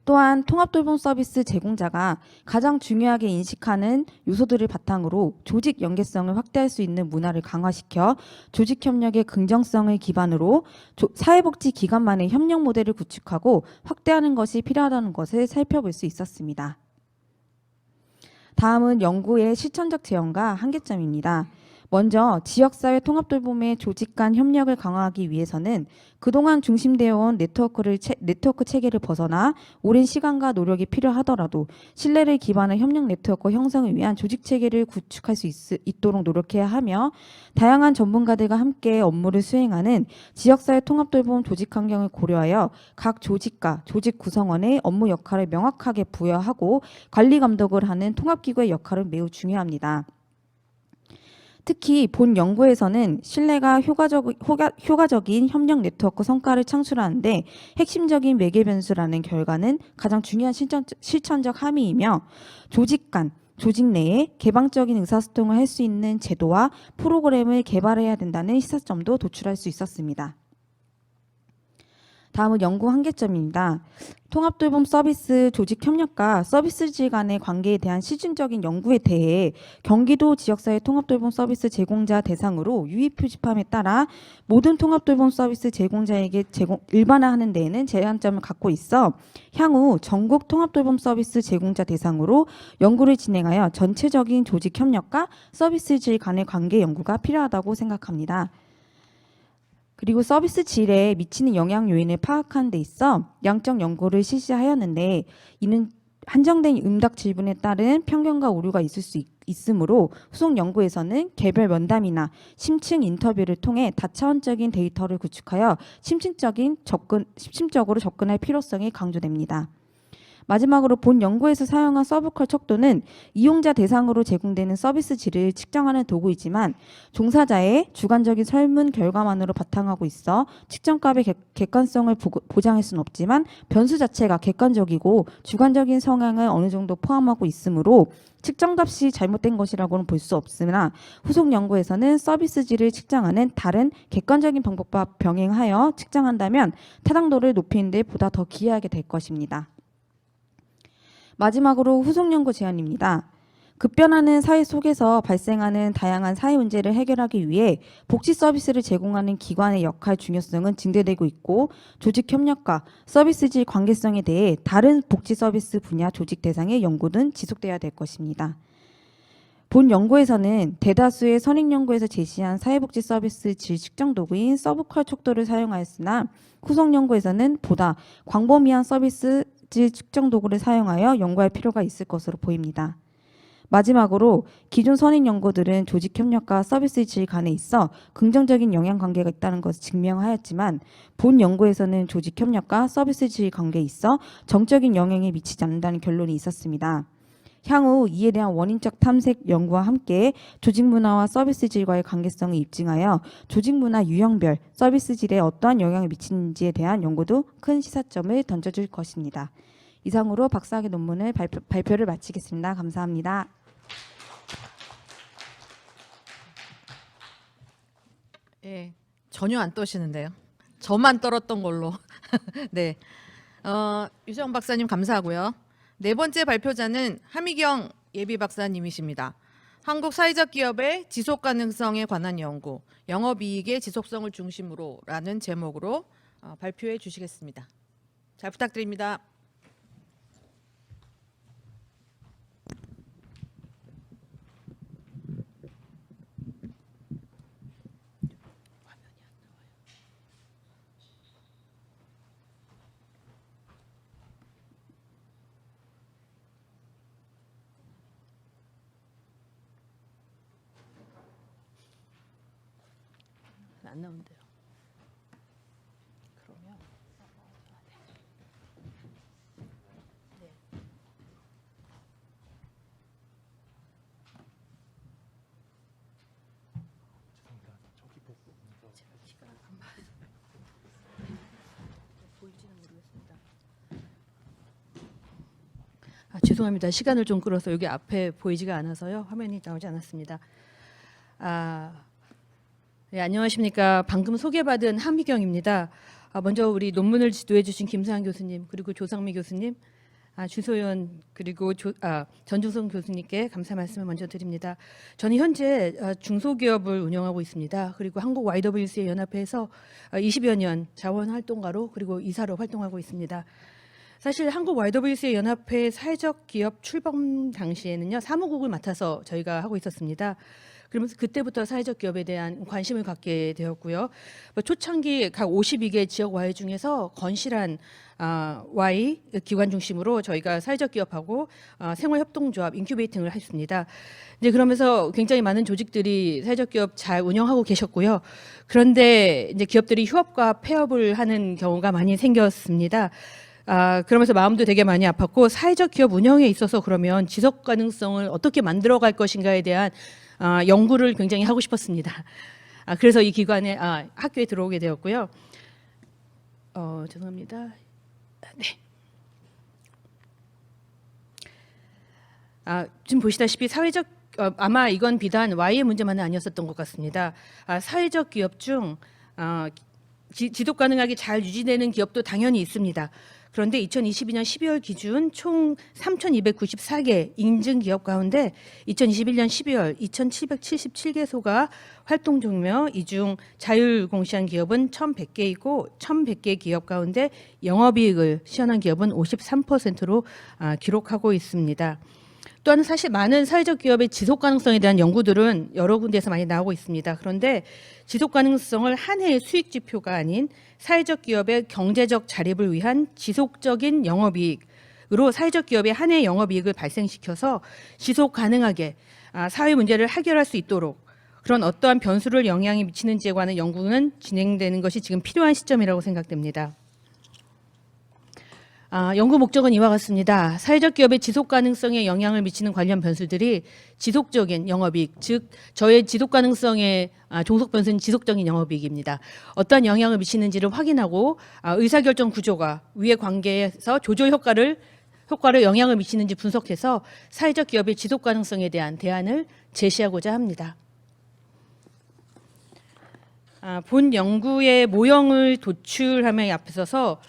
또한 통합돌봄 서비스 제공자가 가장 중요하게 인식하는 요소들을 바탕으로 조직 연계성을 확대할 수 있는 문화를 강화시켜 조직 협력의 긍정성을 기반으로 사회복지기관만의 협력 모델을 구축하고 확대하는 것이 필요하다는 것을 살펴볼 수 있었습니다. 다음은 연구의 실천적 재현과 한계점입니다. 먼저 지역사회 통합돌봄의 조직 간 협력을 강화하기 위해서는 그동안 중심되어 온 네트워크 체계를 벗어나 오랜 시간과 노력이 필요하더라도 신뢰를 기반한 협력 네트워크 형성을 위한 조직 체계를 구축할 수 있도록 노력해야 하며 다양한 전문가들과 함께 업무를 수행하는 지역사회 통합돌봄 조직 환경을 고려하여 각 조직과 조직 구성원의 업무 역할을 명확하게 부여하고 관리 감독을 하는 통합기구의 역할은 매우 중요합니다. 특히 본 연구에서는 신뢰가 효과적인 협력 네트워크 성과를 창출하는데 핵심적인 매개 변수라는 결과는 가장 중요한 실천적 함의이며 조직 간, 조직 내에 개방적인 의사소통을 할 수 있는 제도와 프로그램을 개발해야 된다는 시사점도 도출할 수 있었습니다. 다음은 연구 한계점입니다. 통합돌봄 서비스 조직 협력과 서비스질 간의 관계에 대한 시중적인 연구에 대해 경기도 지역사회 통합돌봄 서비스 제공자 대상으로 유의 표집함에 따라 모든 통합돌봄 서비스 제공자에게 일반화하는 데에는 제한점을 갖고 있어 향후 전국 통합돌봄 서비스 제공자 대상으로 연구를 진행하여 전체적인 조직 협력과 서비스질 간의 관계 연구가 필요하다고 생각합니다. 그리고 서비스 질에 미치는 영향 요인을 파악하는 데 있어 양적 연구를 실시하였는데 이는 한정된 응답 질문에 따른 편견과 오류가 있을 수 있으므로 후속 연구에서는 개별 면담이나 심층 인터뷰를 통해 다차원적인 데이터를 구축하여 심층적으로 접근할 필요성이 강조됩니다. 마지막으로 본 연구에서 사용한 서브컬 척도는 이용자 대상으로 제공되는 서비스 질을 측정하는 도구이지만 종사자의 주관적인 설문 결과만으로 바탕하고 있어 측정값의 객관성을 보장할 수는 없지만 변수 자체가 객관적이고 주관적인 성향을 어느 정도 포함하고 있으므로 측정값이 잘못된 것이라고는 볼 수 없으나 후속 연구에서는 서비스 질을 측정하는 다른 객관적인 방법과 병행하여 측정한다면 타당도를 높이는 데 보다 더 기여하게 될 것입니다. 마지막으로 후속 연구 제안입니다. 급변하는 사회 속에서 발생하는 다양한 사회 문제를 해결하기 위해 복지 서비스를 제공하는 기관의 역할 중요성은 증대되고 있고 조직 협력과 서비스질 관계성에 대해 다른 복지 서비스 분야 조직 대상의 연구는 지속돼야 될 것입니다. 본 연구에서는 대다수의 선행 연구에서 제시한 사회복지 서비스 질 측정 도구인 서브컬 척도를 사용하였으나 후속 연구에서는 보다 광범위한 서비스 질 측정 도구를 사용하여 연구할 필요가 있을 것으로 보입니다. 마지막으로 기존 선행 연구들은 조직 협력과 서비스 질 간에 있어 긍정적인 영향 관계가 있다는 것을 증명하였지만 본 연구에서는 조직 협력과 서비스 질 관계에 있어 정적인 영향에 미치지 않는다는 결론이 있었습니다. 향후 이에 대한 원인적 탐색 연구와 함께 조직 문화와 서비스 질과의 관계성을 입증하여 조직 문화 유형별 서비스 질에 어떠한 영향을 미치는지에 대한 연구도 큰 시사점을 던져줄 것입니다. 이상으로 박사학위 논문을 발표를 마치겠습니다. 감사합니다. 예, 전혀 안 떠시는데요. 저만 떨었던 걸로. 네, 유정 박사님 감사하고요. 네 번째 발표자는 하미경 예비 박사님이십니다. 한국 사회적 기업의 지속 가능성에 관한 연구, 영업이익의 지속성을 중심으로라는 제목으로 발표해 주시겠습니다. 잘 부탁드립니다. 안 나온대요. 그러면 죄송합니다. 시간을 좀 끌어서 여기 앞에 보이지가 않아서요. 화면이 나오지 않았습니다. 네, 안녕하십니까. 방금 소개받은 하미경입니다. 먼저 우리 논문을 지도해 주신 김수환 교수님 그리고 조상미 교수님, 주소연 그리고 전주성 교수님께 감사 말씀을 먼저 드립니다. 저는 현재 중소기업을 운영하고 있습니다. 그리고 한국 YWCA 연합회에서 20여 년 자원활동가로 그리고 이사로 활동하고 있습니다. 사실 한국 YWCA 연합회 사회적 기업 출범 당시에는요, 사무국을 맡아서 저희가 하고 있었습니다. 그러면서 그때부터 사회적 기업에 대한 관심을 갖게 되었고요. 초창기 각 52개 지역 Y 중에서 건실한 Y 기관 중심으로 저희가 사회적 기업하고 생활협동조합 인큐베이팅을 했습니다. 이제 그러면서 굉장히 많은 조직들이 사회적 기업 잘 운영하고 계셨고요. 그런데 이제 기업들이 휴업과 폐업을 하는 경우가 많이 생겼습니다. 그러면서 마음도 되게 많이 아팠고 사회적 기업 운영에 있어서 그러면 지속 가능성을 어떻게 만들어갈 것인가에 대한 연구를 굉장히 하고 싶었습니다. 그래서 이 기관에 학교에 들어오게 되었고요. 죄송합니다. 네. 지금 보시다시피 사회적 아마 이건 비단 Y의 문제만은 아니었었던 것 같습니다. 사회적 기업 중 지속 가능하게 잘 유지되는 기업도 당연히 있습니다. 그런데 2022년 12월 기준 총 3,294개 인증 기업 가운데 2021년 12월 2,777개소가 활동 중이며 이 중 자율 공시한 기업은 1,100개이고 1,100개 기업 가운데 영업이익을 시현한 기업은 53%로 기록하고 있습니다. 또한 사실 많은 사회적 기업의 지속 가능성에 대한 연구들은 여러 군데에서 많이 나오고 있습니다. 그런데 지속 가능성을 한 해의 수익 지표가 아닌 사회적 기업의 경제적 자립을 위한 지속적인 영업이익으로 사회적 기업의 한 해의 영업이익을 발생시켜서 지속 가능하게 사회 문제를 해결할 수 있도록 그런 어떠한 변수를 영향이 미치는지에 관한 연구는 진행되는 것이 지금 필요한 시점이라고 생각됩니다. 연구 목적은 이와 같습니다. 사회적 기업의 지속 가능성에 영향을 미치는 관련 변수들이 지속적인 영업이익, 즉 저의 지속 가능성의 종속 변수는 지속적인 영업이익입니다. 어떠한 영향을 미치는지를 확인하고 의사결정 구조가 위의 관계에서 조절 효과를 영향을 미치는지 분석해서 사회적 기업의 지속 가능성에 대한 대안을 제시하고자 합니다. 본 연구의 모형을 도출함에 앞서서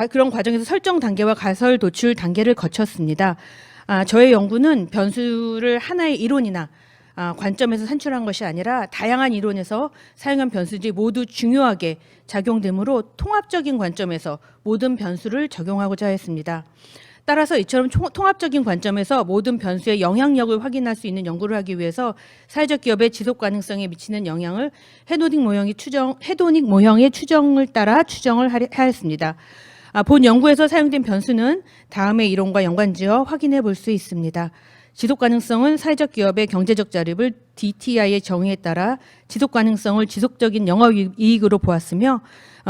그런 과정에서 설정 단계와 가설 도출 단계를 거쳤습니다. 저의 연구는 변수를 하나의 이론이나 관점에서 산출한 것이 아니라 다양한 이론에서 사용한 변수들이 모두 중요하게 작용되므로 통합적인 관점에서 모든 변수를 적용하고자 했습니다. 따라서 이처럼 통합적인 관점에서 모든 변수의 영향력을 확인할 수 있는 연구를 하기 위해서 사회적 기업의 지속 가능성에 미치는 영향을 헤도닉 모형의 추정을 따라 추정을 하였습니다. 본 연구에서 사용된 변수는 다음의 이론과 연관지어 확인해 볼 수 있습니다. 지속 가능성은 사회적 기업의 경제적 자립을 DTI의 정의에 따라 지속 가능성을 지속적인 영업이익으로 보았으며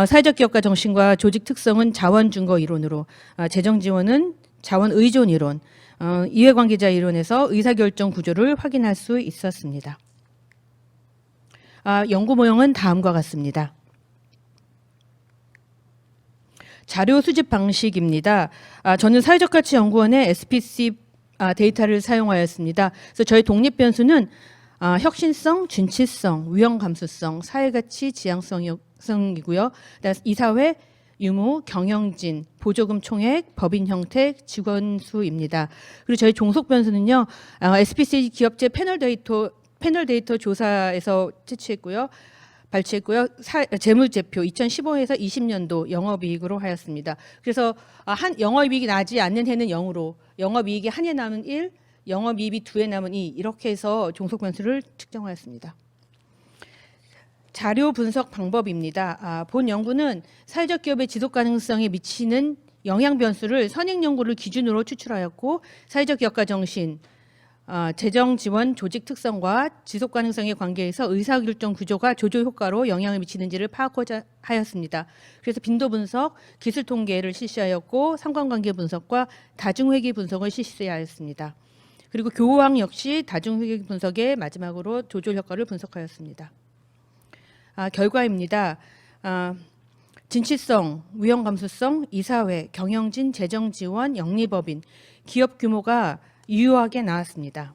사회적 기업가 정신과 조직 특성은 자원 증거 이론으로 재정 지원은 자원 의존 이론, 이해관계자 이론에서 의사결정 구조를 확인할 수 있었습니다. 연구 모형은 다음과 같습니다. 자료 수집 방식입니다. 저는 사회적가치연구원의 SPC 데이터를 사용하였습니다. 그래서 저희 독립 변수는 혁신성, 준치성, 위험 감수성, 사회가치, 지향성이고요. 이사회, 유무, 경영진, 보조금 총액, 법인 형태, 직원 수입니다. 그리고 저희 종속 변수는요. SPC 기업체 패널 데이터 조사에서 발췌했고요. 재무제표 2015에서 20년도 영업이익으로 하였습니다. 그래서 영업이익이 나지 않는 해는 0으로, 영업이익이 한 해 남은 1, 영업이익이 2해 남은 2 이렇게 해서 종속 변수를 측정하였습니다. 자료 분석 방법입니다. 본 연구는 사회적 기업의 지속 가능성에 미치는 영향 변수를 선행 연구를 기준으로 추출하였고 사회적 기업가 정신, 재정 지원 조직 특성과 지속 가능성의 관계에서 의사결정 구조가 조절 효과로 영향을 미치는지를 파악하고자 하였습니다. 그래서 빈도 분석, 기술 통계를 실시하였고 상관관계 분석과 다중회계 분석을 실시하였습니다. 그리고 교호학 역시 다중회계 분석의 마지막으로 조절 효과를 분석하였습니다. 결과입니다. 진취성, 위험 감수성, 이사회, 경영진, 재정 지원, 영리법인, 기업 규모가 유효하게 나왔습니다.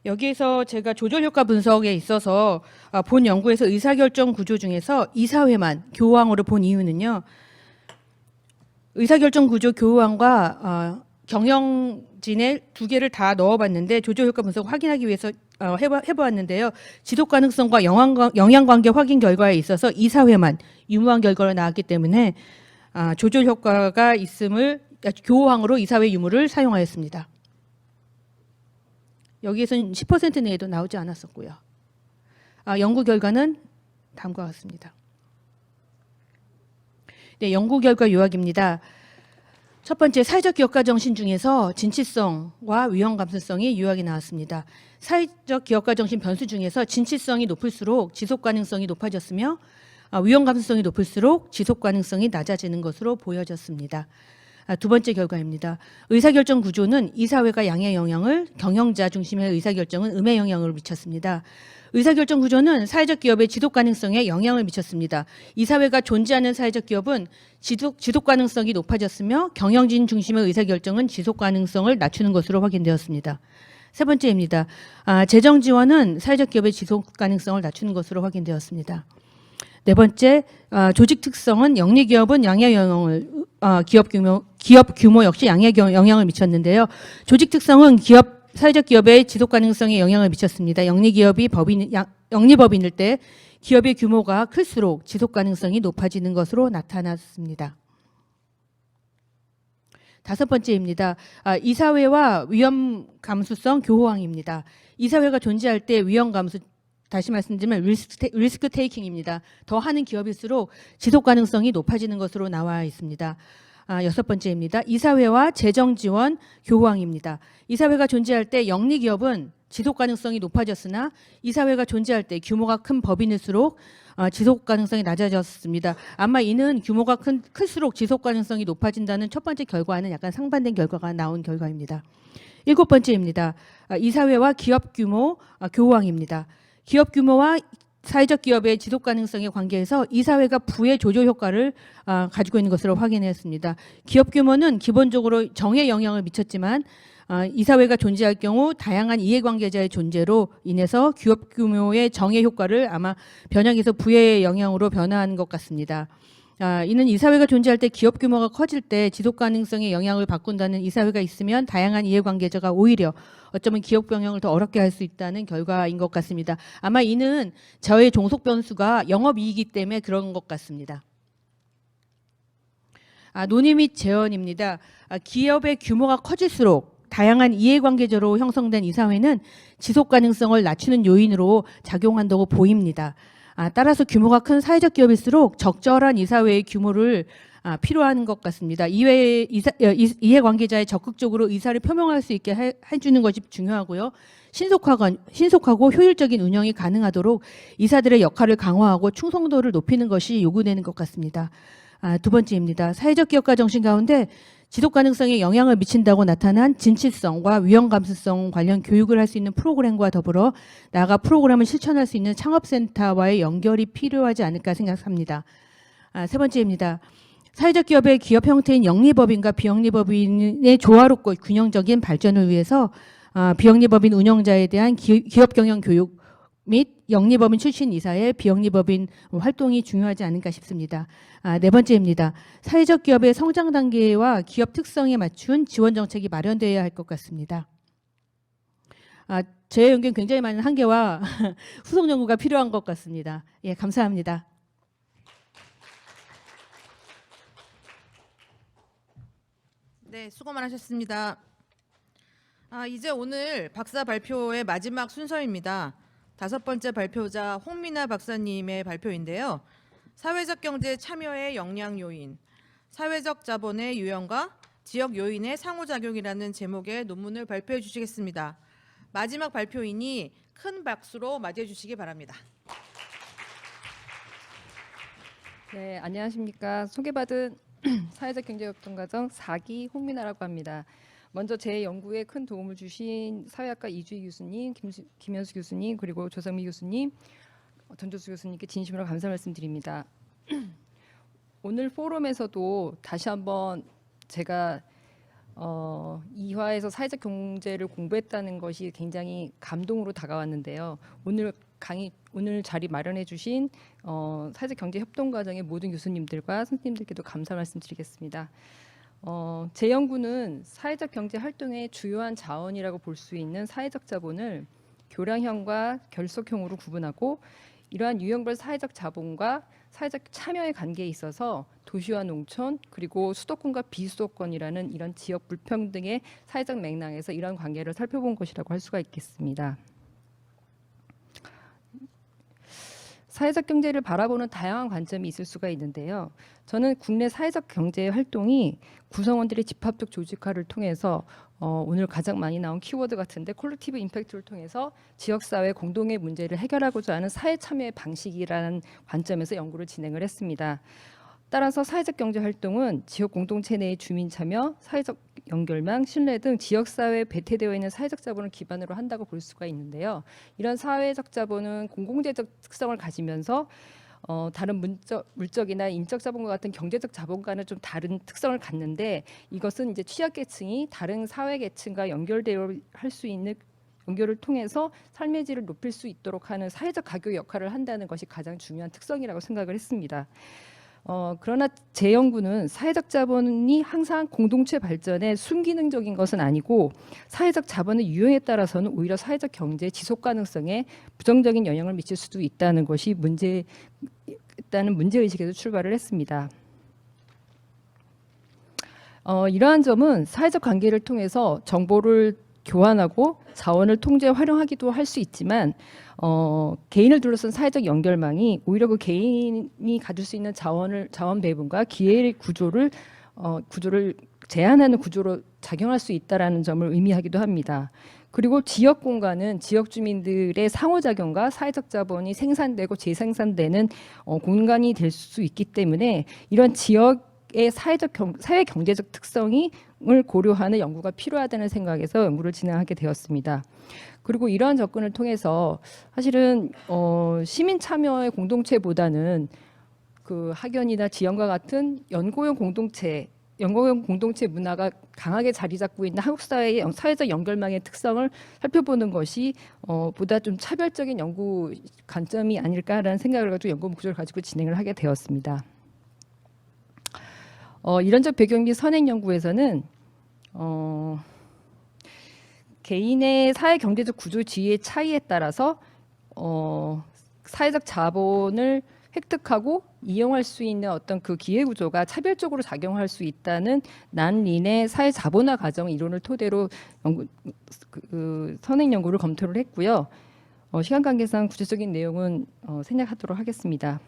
여기에서 제가 조절 효과 분석에 있어서 본 연구에서 의사결정 구조 중에서 이사회만 교호항으로 본 이유는요. 의사결정 구조 교호항과 경영진의 두 개를 다 넣어봤는데 조절 효과 분석 확인하기 위해서 해보았는데요. 지속 가능성과 영향관계 확인 결과에 있어서 이사회만 유무한 결과가 나왔기 때문에 조절 효과가 있음을 교호항으로 이사회 유무를 사용하였습니다. 여기에서는 10% 내에도 나오지 않았었고요. 연구 결과는 다음과 같습니다. 네, 연구 결과 요약입니다. 첫 번째, 사회적 기업가 정신 중에서 진취성과 위험 감수성이 유효하게 나왔습니다. 사회적 기업가 정신 변수 중에서 진취성이 높을수록 지속 가능성이 높아졌으며 위험 감수성이 높을수록 지속 가능성이 낮아지는 것으로 보여졌습니다. 두 번째 결과입니다. 의사결정 구조는 이사회가 양의 영향을, 경영자 중심의 의사결정은 음의 영향을 미쳤습니다. 의사결정 구조는 사회적 기업의 지속 가능성에 영향을 미쳤습니다. 이사회가 존재하는 사회적 기업은 지속 가능성이 높아졌으며 경영진 중심의 의사결정은 지속 가능성을 낮추는 것으로 확인되었습니다. 세 번째입니다. 재정 지원은 사회적 기업의 지속 가능성을 낮추는 것으로 확인되었습니다. 네 번째, 조직 특성은 영리 기업은 양의 영향을, 기업 규모 역시 양의 영향을 미쳤는데요. 조직 특성은 사회적 기업의 지속 가능성에 영향을 미쳤습니다. 영리 법인일 때 기업의 규모가 클수록 지속 가능성이 높아지는 것으로 나타났습니다. 다섯 번째입니다. 이사회와 위험 감수성 교호항입니다. 이사회가 존재할 때 위험 감수, 다시 말씀드리면 리스크 테이킹입니다. 더 하는 기업일수록 지속 가능성이 높아지는 것으로 나와 있습니다. 여섯 번째입니다. 이사회와 재정 지원 교호항입니다. 이사회가 존재할 때 영리 기업은 지속 가능성이 높아졌으나 이사회가 존재할 때 규모가 큰 법인일수록 지속 가능성이 낮아졌습니다. 아마 이는 규모가 클수록 지속 가능성이 높아진다는 첫 번째 결과와는 약간 상반된 결과가 나온 결과입니다. 일곱 번째입니다. 이사회와 기업 규모 교호항입니다. 기업 규모와 사회적 기업의 지속 가능성의 관계에서 이사회가 부의 조조 효과를 가지고 있는 것으로 확인했습니다. 기업 규모는 기본적으로 정에 영향을 미쳤지만 이사회가 존재할 경우 다양한 이해관계자의 존재로 인해서 기업 규모의 정의 효과를 아마 변형해서 부의 영향으로 변화한 것 같습니다. 이는 이사회가 존재할 때 기업 규모가 커질 때 지속 가능성의 영향을 바꾼다는 이사회가 있으면 다양한 이해관계자가 오히려 어쩌면 기업 경영을 더 어렵게 할 수 있다는 결과인 것 같습니다. 아마 이는 저의 종속 변수가 영업이익이기 때문에 그런 것 같습니다. 논의 및 재원입니다. 기업의 규모가 커질수록 다양한 이해관계자로 형성된 이사회는 지속 가능성을 낮추는 요인으로 작용한다고 보입니다. 따라서 규모가 큰 사회적 기업일수록 적절한 이사회의 규모를 필요한 것 같습니다. 이해관계자의 적극적으로 의사를 표명할 수 있게 해주는 것이 중요하고요. 신속하고 효율적인 운영이 가능하도록 이사들의 역할을 강화하고 충성도를 높이는 것이 요구되는 것 같습니다. 두 번째입니다. 사회적 기업가 정신 가운데 지속 가능성에 영향을 미친다고 나타난 진취성과 위험 감수성 관련 교육을 할 수 있는 프로그램과 더불어 나아가 프로그램을 실천할 수 있는 창업센터와의 연결이 필요하지 않을까 생각합니다. 세 번째입니다. 사회적 기업의 기업 형태인 영리법인과 비영리법인의 조화롭고 균형적인 발전을 위해서 비영리법인 운영자에 대한 기업 경영 교육 및 영리법인 출신 이사의 비영리법인 활동이 중요하지 않을까 싶습니다. 네 번째입니다. 사회적 기업의 성장 단계와 기업 특성에 맞춘 지원 정책이 마련되어야 할 것 같습니다. 제 연구엔 굉장히 많은 한계와 후속 연구가 필요한 것 같습니다. 예, 감사합니다. 네, 수고 많으셨습니다. 이제 오늘 박사 발표의 마지막 순서입니다. 다섯 번째 발표자 홍미나 박사님의 발표인데요. 사회적 경제 참여의 역량 요인, 사회적 자본의 유형과 지역 요인의 상호작용이라는 제목의 논문을 발표해 주시겠습니다. 마지막 발표이니 큰 박수로 맞이해 주시기 바랍니다. 네, 안녕하십니까. 소개받은 사회적 경제협동과정 4기 홍미나라고 합니다. 먼저 제 연구에 큰 도움을 주신 사회학과 이주희 교수님, 김현수 교수님, 그리고 조성미 교수님, 전조수 교수님께 진심으로 감사 말씀드립니다. 오늘 포럼에서도 다시 한번 제가 이화에서 사회적 경제를 공부했다는 것이 굉장히 감동으로 다가왔는데요. 오늘 자리 마련해 주신 사회적 경제 협동 과정의 모든 교수님들과 선생님들께도 감사 말씀드리겠습니다. 제 연구는 사회적 경제 활동의 주요한 자원이라고 볼 수 있는 사회적 자본을 교량형과 결속형으로 구분하고 이러한 유형별 사회적 자본과 사회적 참여의 관계에 있어서 도시와 농촌 그리고 수도권과 비수도권이라는 이런 지역 불평등의 사회적 맥락에서 이런 관계를 살펴본 것이라고 할 수가 있겠습니다. 사회적 경제를 바라보는 다양한 관점이 있을 수가 있는데요. 저는 국내 사회적 경제 활동이 구성원들의 집합적 조직화를 통해서 오늘 가장 많이 나온 키워드 같은데 콜렉티브 임팩트를 통해서 지역사회 공동의 문제를 해결하고자 하는 사회 참여의 방식이라는 관점에서 연구를 진행을 했습니다. 따라서 사회적 경제 활동은 지역 공동체 내의 주민 참여, 사회적 연결망, 신뢰 등 지역사회에 배태되어 있는 사회적 자본을 기반으로 한다고 볼 수가 있는데요. 이런 사회적 자본은 공공재적 특성을 가지면서 다른 물적이나 인적 자본과 같은 경제적 자본과는 좀 다른 특성을 갖는데, 이것은 이제 취약계층이 다른 사회계층과 연결되어 할 수 있는 연결을 통해서 삶의 질을 높일 수 있도록 하는 사회적 가교 역할을 한다는 것이 가장 중요한 특성이라고 생각을 했습니다. 그러나 제 연구는 사회적 자본이 항상 공동체 발전에 순기능적인 것은 아니고, 사회적 자본의 유형에 따라서는 오히려 사회적 경제 지속 가능성에 부정적인 영향을 미칠 수도 있다는 것이 있다는 문제의식에서 출발을 했습니다. 이러한 점은 사회적 관계를 통해서 정보를 교환하고 자원을 통제 활용하기도 할 수 있지만, 개인을 둘러싼 사회적 연결망이 오히려 그 개인이 가질 수 있는 자원 배분과 기회의 구조를 제한하는 구조로 작용할 수 있다라는 점을 의미하기도 합니다. 그리고 지역 공간은 지역 주민들의 상호작용과 사회적 자본이 생산되고 재생산되는 공간이 될 수 있기 때문에, 이런 지역의 사회 경제적 특성을 고려하는 연구가 필요하다는 생각에서 연구를 진행하게 되었습니다. 그리고 이러한 접근을 통해서 사실은 시민 참여의 공동체보다는 그 학연이나 지연과 같은 연고형 공동체 문화가 강하게 자리 잡고 있는 한국 사회의 사회적 연결망의 특성을 살펴보는 것이 보다 좀 차별적인 연구 관점이 아닐까라는 생각을 가지고 연구 목적을 가지고 진행을 하게 되었습니다. 이론적 배경 및 선행 연구에서는 개인의 사회 경제적 구조 지위의 차이에 따라서 사회적 자본을 획득하고 이용할 수 있는 어떤 그 기회 구조가 차별적으로 작용할 수 있다는 난린의 사회 자본화 과정 이론을 토대로 선행 연구를 검토를 했고요. 시간 관계상 구체적인 내용은 생략하도록 하겠습니다.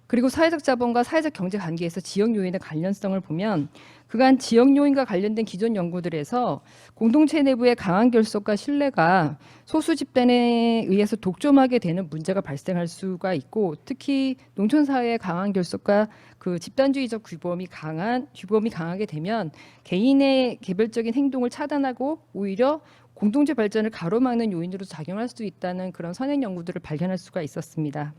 그리고 사회적 자본과 사회적 경제 관계에서 지역 요인의 관련성을 보면, 그간 지역 요인과 관련된 기존 연구들에서 공동체 내부의 강한 결속과 신뢰가 소수 집단에 의해서 독점하게 되는 문제가 발생할 수가 있고, 특히 농촌 사회의 강한 결속과 그 집단주의적 규범이 강하게 되면 개인의 개별적인 행동을 차단하고 오히려 공동체 발전을 가로막는 요인으로 작용할 수 있다는 그런 선행 연구들을 발견할 수가 있었습니다.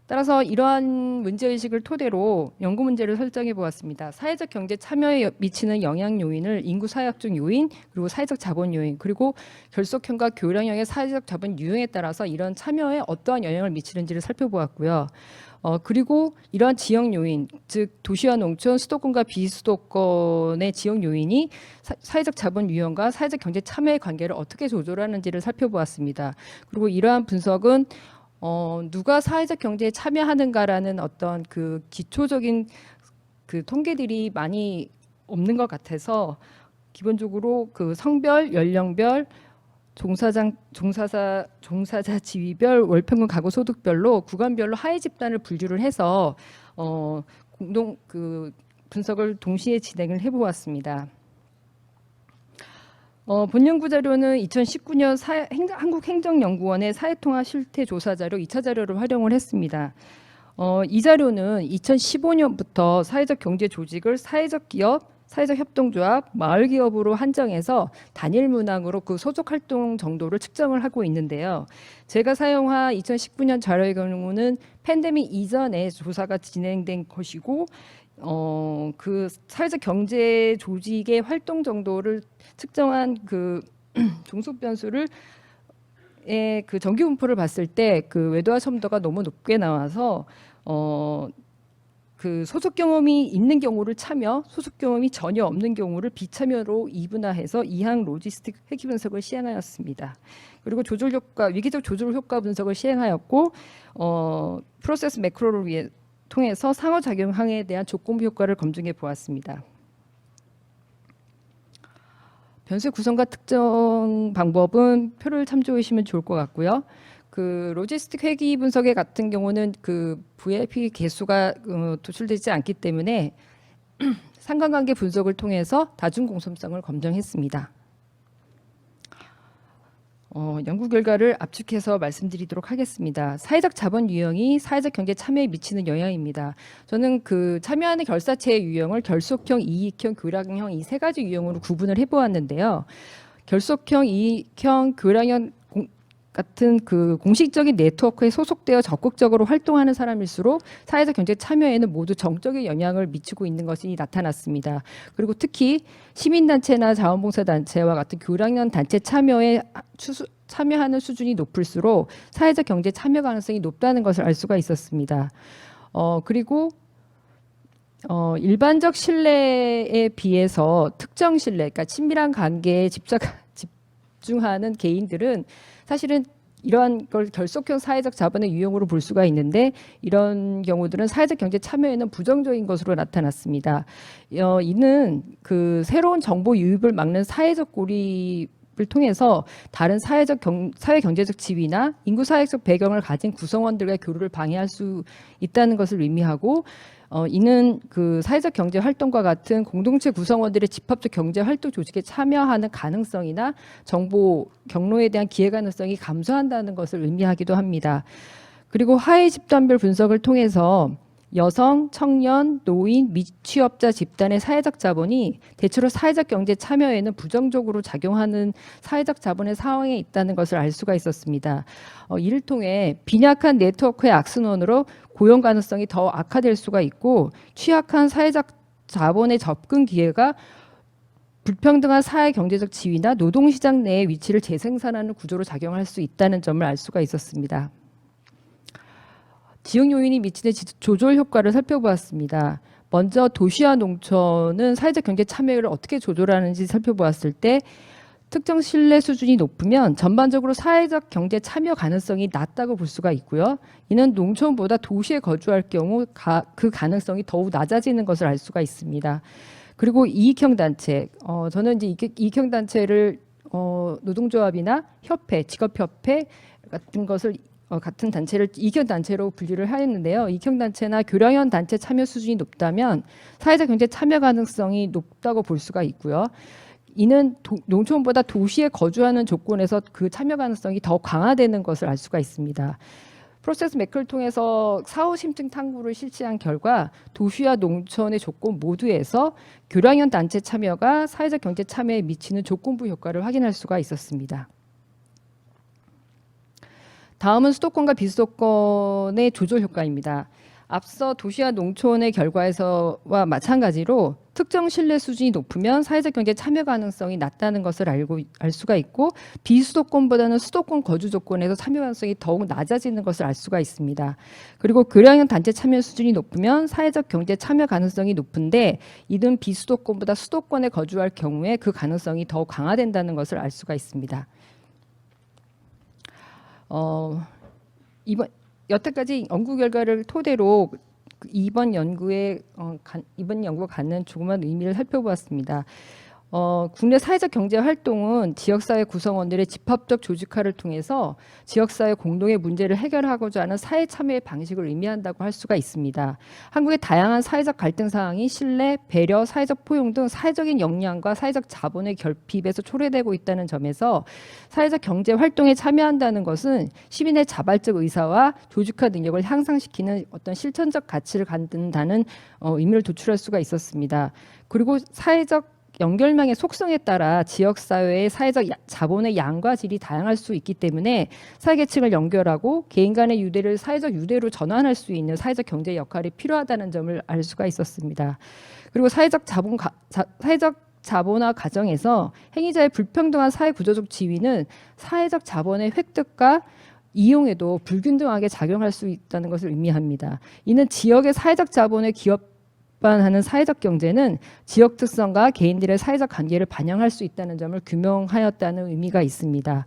따라서 이러한 문제의식을 토대로 연구 문제를 설정해 보았습니다. 사회적 경제 참여에 미치는 영향 요인을 인구 사회학적 요인, 그리고 사회적 자본 요인, 그리고 결속형과 교량형의 사회적 자본 유형에 따라서 이런 참여에 어떠한 영향을 미치는지를 살펴보았고요. 그리고 이러한 지역 요인, 즉 도시와 농촌, 수도권과 비수도권의 지역 요인이 사회적 자본 유형과 사회적 경제 참여의 관계를 어떻게 조절하는지를 살펴보았습니다. 그리고 이러한 분석은 누가 사회적 경제에 참여하는가라는 어떤 그 기초적인 그 통계들이 많이 없는 것 같아서, 기본적으로 그 성별, 연령별, 종사자 지위별, 월평균 가구 소득별로 구간별로 하위 집단을 분류를 해서 공동 그 분석을 동시에 진행을 해보았습니다. 본 연구 자료는 2019년 한국행정연구원의 사회통합 실태 조사 자료 2차 자료를 활용을 했습니다. 이 자료는 2015년부터 사회적 경제 조직을 사회적 기업, 사회적 협동조합, 마을 기업으로 한정해서 단일 문항으로 그 소속 활동 정도를 측정을 하고 있는데요. 제가 사용한 2019년 자료의 경우는 팬데믹 이전에 조사가 진행된 것이고, 그 사회적 경제 조직의 활동 정도를 측정한 그 종속 변수를 그 정기 분포를 봤을 때 그 외도화 첨도가 너무 높게 나와서 그 소속 경험이 있는 경우를 참여, 소속 경험이 전혀 없는 경우를 비참여로 이분화해서 이항 로지스틱 회귀 분석을 시행하였습니다. 그리고 조절 효과, 위기적 조절 효과 분석을 시행하였고, 프로세스 매크로를 통해서 상호작용항에 대한 조건부 효과를 검증해 보았습니다. 변수의 구성과 특정 방법은 표를 참조해 주시면 좋을 것 같고요. 그 로지스틱 회귀 분석의 같은 경우는 그 VIP 개수가 도출되지 않기 때문에 상관관계 분석을 통해서 다중 공সম성을 검증했습니다. 연구 결과를 압축해서 말씀드리도록 하겠습니다. 사회적 자본 유형이 사회적 경제 참여에 미치는 영향입니다. 저는 그 참여하는 결사체의 유형을 결속형, 이익형, 교량형 이 세 가지 유형으로 구분을 해보았는데요. 결속형, 이익형, 교량형 같은 그 공식적인 네트워크에 소속되어 적극적으로 활동하는 사람일수록 사회적 경제 참여에는 모두 정적인 영향을 미치고 있는 것이 나타났습니다. 그리고 특히 시민단체나 자원봉사단체와 같은 교량형 단체 참여하는 수준이 높을수록 사회적 경제 참여 가능성이 높다는 것을 알 수가 있었습니다. 그리고 일반적 신뢰에 비해서 특정 신뢰, 그러니까 친밀한 관계에 집중하는 개인들은 사실은 이러한 걸 결속형 사회적 자본의 유형으로 볼 수가 있는데 이런 경우들은 사회적 경제 참여에는 부정적인 것으로 나타났습니다. 이는 그 새로운 정보 유입을 막는 사회적 고립을 통해서 다른 사회 경제적 지위나 인구 사회적 배경을 가진 구성원들과의 교류를 방해할 수 있다는 것을 의미하고 이는 그 사회적 경제 활동과 같은 공동체 구성원들의 집합적 경제 활동 조직에 참여하는 가능성이나 정보 경로에 대한 기회 가능성이 감소한다는 것을 의미하기도 합니다. 그리고 하위 집단별 분석을 통해서 여성, 청년, 노인, 미취업자 집단의 사회적 자본이 대체로 사회적 경제 참여에는 부정적으로 작용하는 사회적 자본의 상황에 있다는 것을 알 수가 있었습니다. 이를 통해 빈약한 네트워크의 악순환으로 고용 가능성이 더 악화될 수가 있고 취약한 사회적 자본의 접근 기회가 불평등한 사회 경제적 지위나 노동시장 내의 위치를 재생산하는 구조로 작용할 수 있다는 점을 알 수가 있었습니다. 지역 요인이 미치는 조절 효과를 살펴보았습니다. 먼저 도시와 농촌은 사회적 경제 참여를 어떻게 조절하는지 살펴보았을 때 특정 신뢰 수준이 높으면 전반적으로 사회적 경제 참여 가능성이 낮다고 볼 수가 있고요. 이는 농촌보다 도시에 거주할 경우 그 가능성이 더욱 낮아지는 것을 알 수가 있습니다. 그리고 이익형 단체, 저는 이제 이익형 단체를 노동조합이나 협회, 직업협회 같은 것을 같은 단체를 이익형 단체로 분류를 하였는데요. 이익형 단체나 교량형 단체 참여 수준이 높다면 사회적 경제 참여 가능성이 높다고 볼 수가 있고요. 이는 농촌보다 도시에 거주하는 조건에서 그 참여 가능성이 더 강화되는 것을 알 수가 있습니다. 프로세스 매크를 통해서 사후 심층 탐구를 실시한 결과 도시와 농촌의 조건 모두에서 교량형 단체 참여가 사회적 경제 참여에 미치는 조건부 효과를 확인할 수가 있었습니다. 다음은 수도권과 비수도권의 조절 효과입니다. 앞서 도시와 농촌의 결과에서와 마찬가지로 특정 신뢰 수준이 높으면 사회적 경제 참여 가능성이 낮다는 것을 알 수가 있고 비수도권보다는 수도권 거주 조건에서 참여 가능성이 더욱 낮아지는 것을 알 수가 있습니다. 그리고 교량형 단체 참여 수준이 높으면 사회적 경제 참여 가능성이 높은데 이는 비수도권보다 수도권에 거주할 경우에 그 가능성이 더욱 강화된다는 것을 알 수가 있습니다. 여태까지 연구 결과를 토대로 이번 연구가 갖는 조그만 의미를 살펴보았습니다. 국내 사회적 경제 활동은 지역사회 구성원들의 집합적 조직화를 통해서 지역사회 공동의 문제를 해결하고자 하는 사회 참여의 방식을 의미한다고 할 수가 있습니다. 한국의 다양한 사회적 갈등 상황이 신뢰, 배려, 사회적 포용 등 사회적인 역량과 사회적 자본의 결핍에서 초래되고 있다는 점에서 사회적 경제 활동에 참여한다는 것은 시민의 자발적 의사와 조직화 능력을 향상시키는 어떤 실천적 가치를 갖는다는 의미를 도출할 수가 있었습니다. 그리고 사회적 연결망의 속성에 따라 지역사회의 사회적 자본의 양과 질이 다양할 수 있기 때문에 사회계층을 연결하고 개인 간의 유대를 사회적 유대로 전환할 수 있는 사회적 경제 역할이 필요하다는 점을 알 수가 있었습니다. 그리고 사회적 자본화 과정에서 행위자의 불평등한 사회 구조적 지위는 사회적 자본의 획득과 이용에도 불균등하게 작용할 수 있다는 것을 의미합니다. 이는 지역의 사회적 자본의 기업화하는 사회적 경제는 지역 특성과 개인들의 사회적 관계를 반영할 수 있다는 점을 규명하였다는 의미가 있습니다.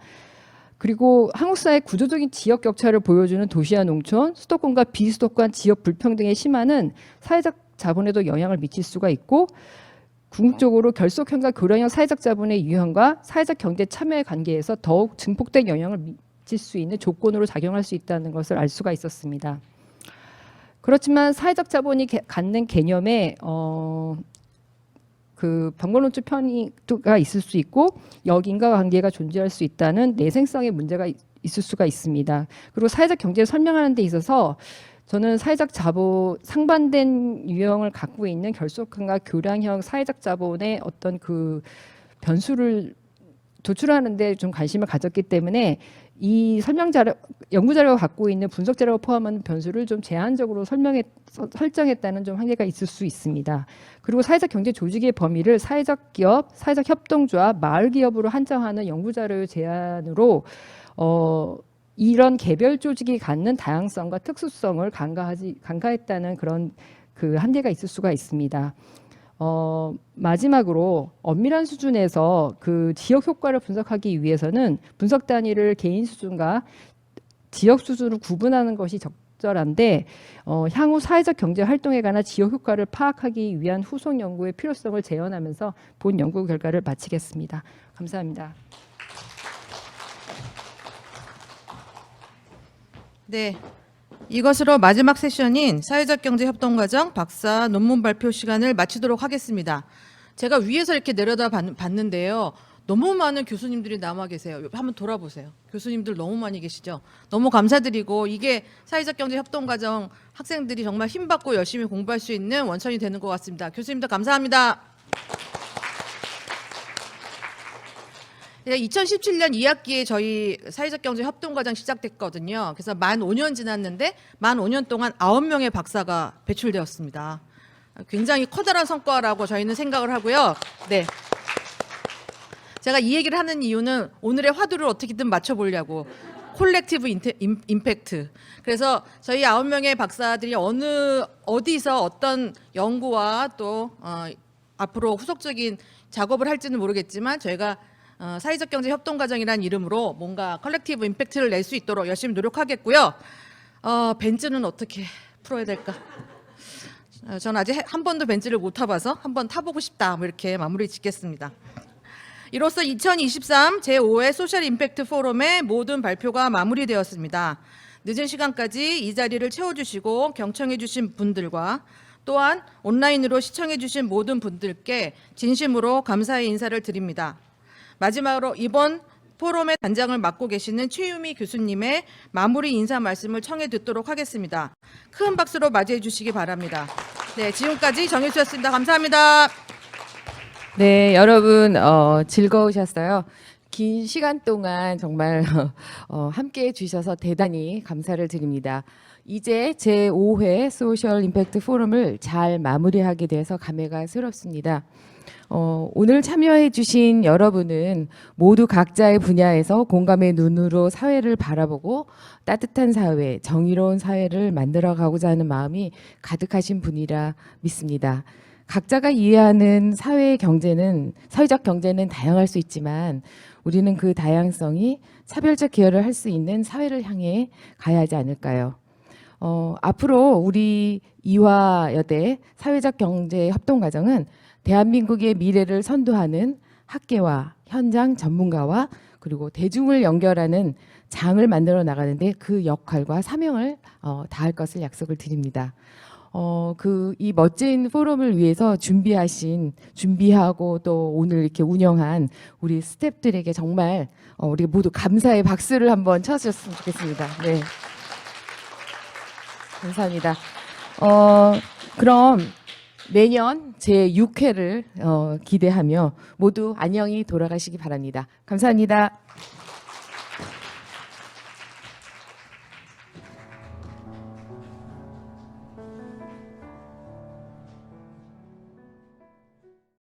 그리고 한국 사회 구조적인 지역 격차를 보여주는 도시와 농촌, 수도권과 비수도권 지역 불평등의 심화는 사회적 자본에도 영향을 미칠 수가 있고 궁극적으로 결속형과 교량형 사회적 자본의 유형과 사회적 경제 참여의 관계에서 더욱 증폭된 영향을 미칠 수 있는 조건으로 작용할 수 있다는 것을 알 수가 있었습니다. 그렇지만 사회적 자본이 갖는 개념에 그 방법론적 편의가 있을 수 있고 역인과 관계가 존재할 수 있다는 내생성의 문제가 있을 수가 있습니다. 그리고 사회적 경제를 설명하는 데 있어서 저는 사회적 자본 상반된 유형을 갖고 있는 결속형과 교량형 사회적 자본의 어떤 그 변수를 도출하는데 좀 관심을 가졌기 때문에 이 설명 자료, 연구 자료가 갖고 있는 분석 자료가 포함하는 변수를 좀 제한적으로 설정했다는 좀 한계가 있을 수 있습니다. 그리고 사회적 경제 조직의 범위를 사회적 기업, 사회적 협동조합, 마을 기업으로 한정하는 연구 자료의 제한으로 이런 개별 조직이 갖는 다양성과 특수성을 간과했다는 그런 그 한계가 있을 수가 있습니다. 마지막으로 엄밀한 수준에서 그 지역 효과를 분석하기 위해서는 분석 단위를 개인 수준과 지역 수준으로 구분하는 것이 적절한데 향후 사회적 경제 활동에 관한 지역 효과를 파악하기 위한 후속 연구의 필요성을 재현하면서 본 연구 결과를 마치겠습니다. 감사합니다. 네. 이것으로 마지막 세션인 사회적 경제 협동 과정 박사 논문 발표 시간을 마치도록 하겠습니다. 제가 위에서 이렇게 내려다 봤는데요. 너무 많은 교수님들이 남아 계세요. 한번 돌아보세요. 교수님들 너무 많이 계시죠. 너무 감사드리고 이게 사회적 경제 협동 과정 학생들이 정말 힘받고 열심히 공부할 수 있는 원천이 되는 것 같습니다. 교수님들 감사합니다. 2017년 2학기에 저희 사회적 경제 협동 과정 시작됐거든요. 그래서 만 5년 지났는데 만 5년 동안 9명의 박사가 배출되었습니다. 굉장히 커다란 성과라고 저희는 생각을 하고요. 네. 제가 이 얘기를 하는 이유는 오늘의 화두를 어떻게든 맞춰보려고 콜렉티브 임팩트. 그래서 저희 9명의 박사들이 어디서 어떤 연구와 또 앞으로 후속적인 작업을 할지는 모르겠지만 저희가 사회적 경제 협동 과정이라는 이름으로 뭔가 컬렉티브 임팩트를 낼 수 있도록 열심히 노력하겠고요. 벤츠는 어떻게 풀어야 될까? 저는 아직 한 번도 벤츠를 못 타봐서 한번 타보고 싶다. 뭐 이렇게 마무리 짓겠습니다. 이로써 2023 제5회 소셜 임팩트 포럼의 모든 발표가 마무리되었습니다. 늦은 시간까지 이 자리를 채워주시고 경청해주신 분들과 또한 온라인으로 시청해주신 모든 분들께 진심으로 감사의 인사를 드립니다. 마지막으로 이번 포럼의 단장을 맡고 계시는 최유미 교수님의 마무리 인사 말씀을 청해 듣도록 하겠습니다. 큰 박수로 맞이해 주시기 바랍니다. 네, 지금까지 정혜수였습니다. 감사합니다. 네, 여러분 즐거우셨어요. 긴 시간 동안 정말 함께해 주셔서 대단히 감사를 드립니다. 이제 제5회 소셜 임팩트 포럼을 잘 마무리하게 돼서 감회가 새롭습니다. 오늘 참여해 주신 여러분은 모두 각자의 분야에서 공감의 눈으로 사회를 바라보고 따뜻한 사회, 정의로운 사회를 만들어가고자 하는 마음이 가득하신 분이라 믿습니다. 각자가 이해하는 사회적 경제는 다양할 수 있지만 우리는 그 다양성이 차별적 기여를 할 수 있는 사회를 향해 가야 하지 않을까요? 앞으로 우리 이화여대 사회적 경제 협동 과정은 대한민국의 미래를 선도하는 학계와 현장 전문가와 그리고 대중을 연결하는 장을 만들어 나가는데 그 역할과 사명을 다할 것을 약속을 드립니다. 이 멋진 포럼을 위해서 준비하고 또 오늘 이렇게 운영한 우리 스태프들에게 정말 우리 모두 감사의 박수를 한번 쳐주셨으면 좋겠습니다. 네. 감사합니다. 그럼 내년 제6회를 기대하며 모두 안녕히 돌아가시기 바랍니다. 감사합니다.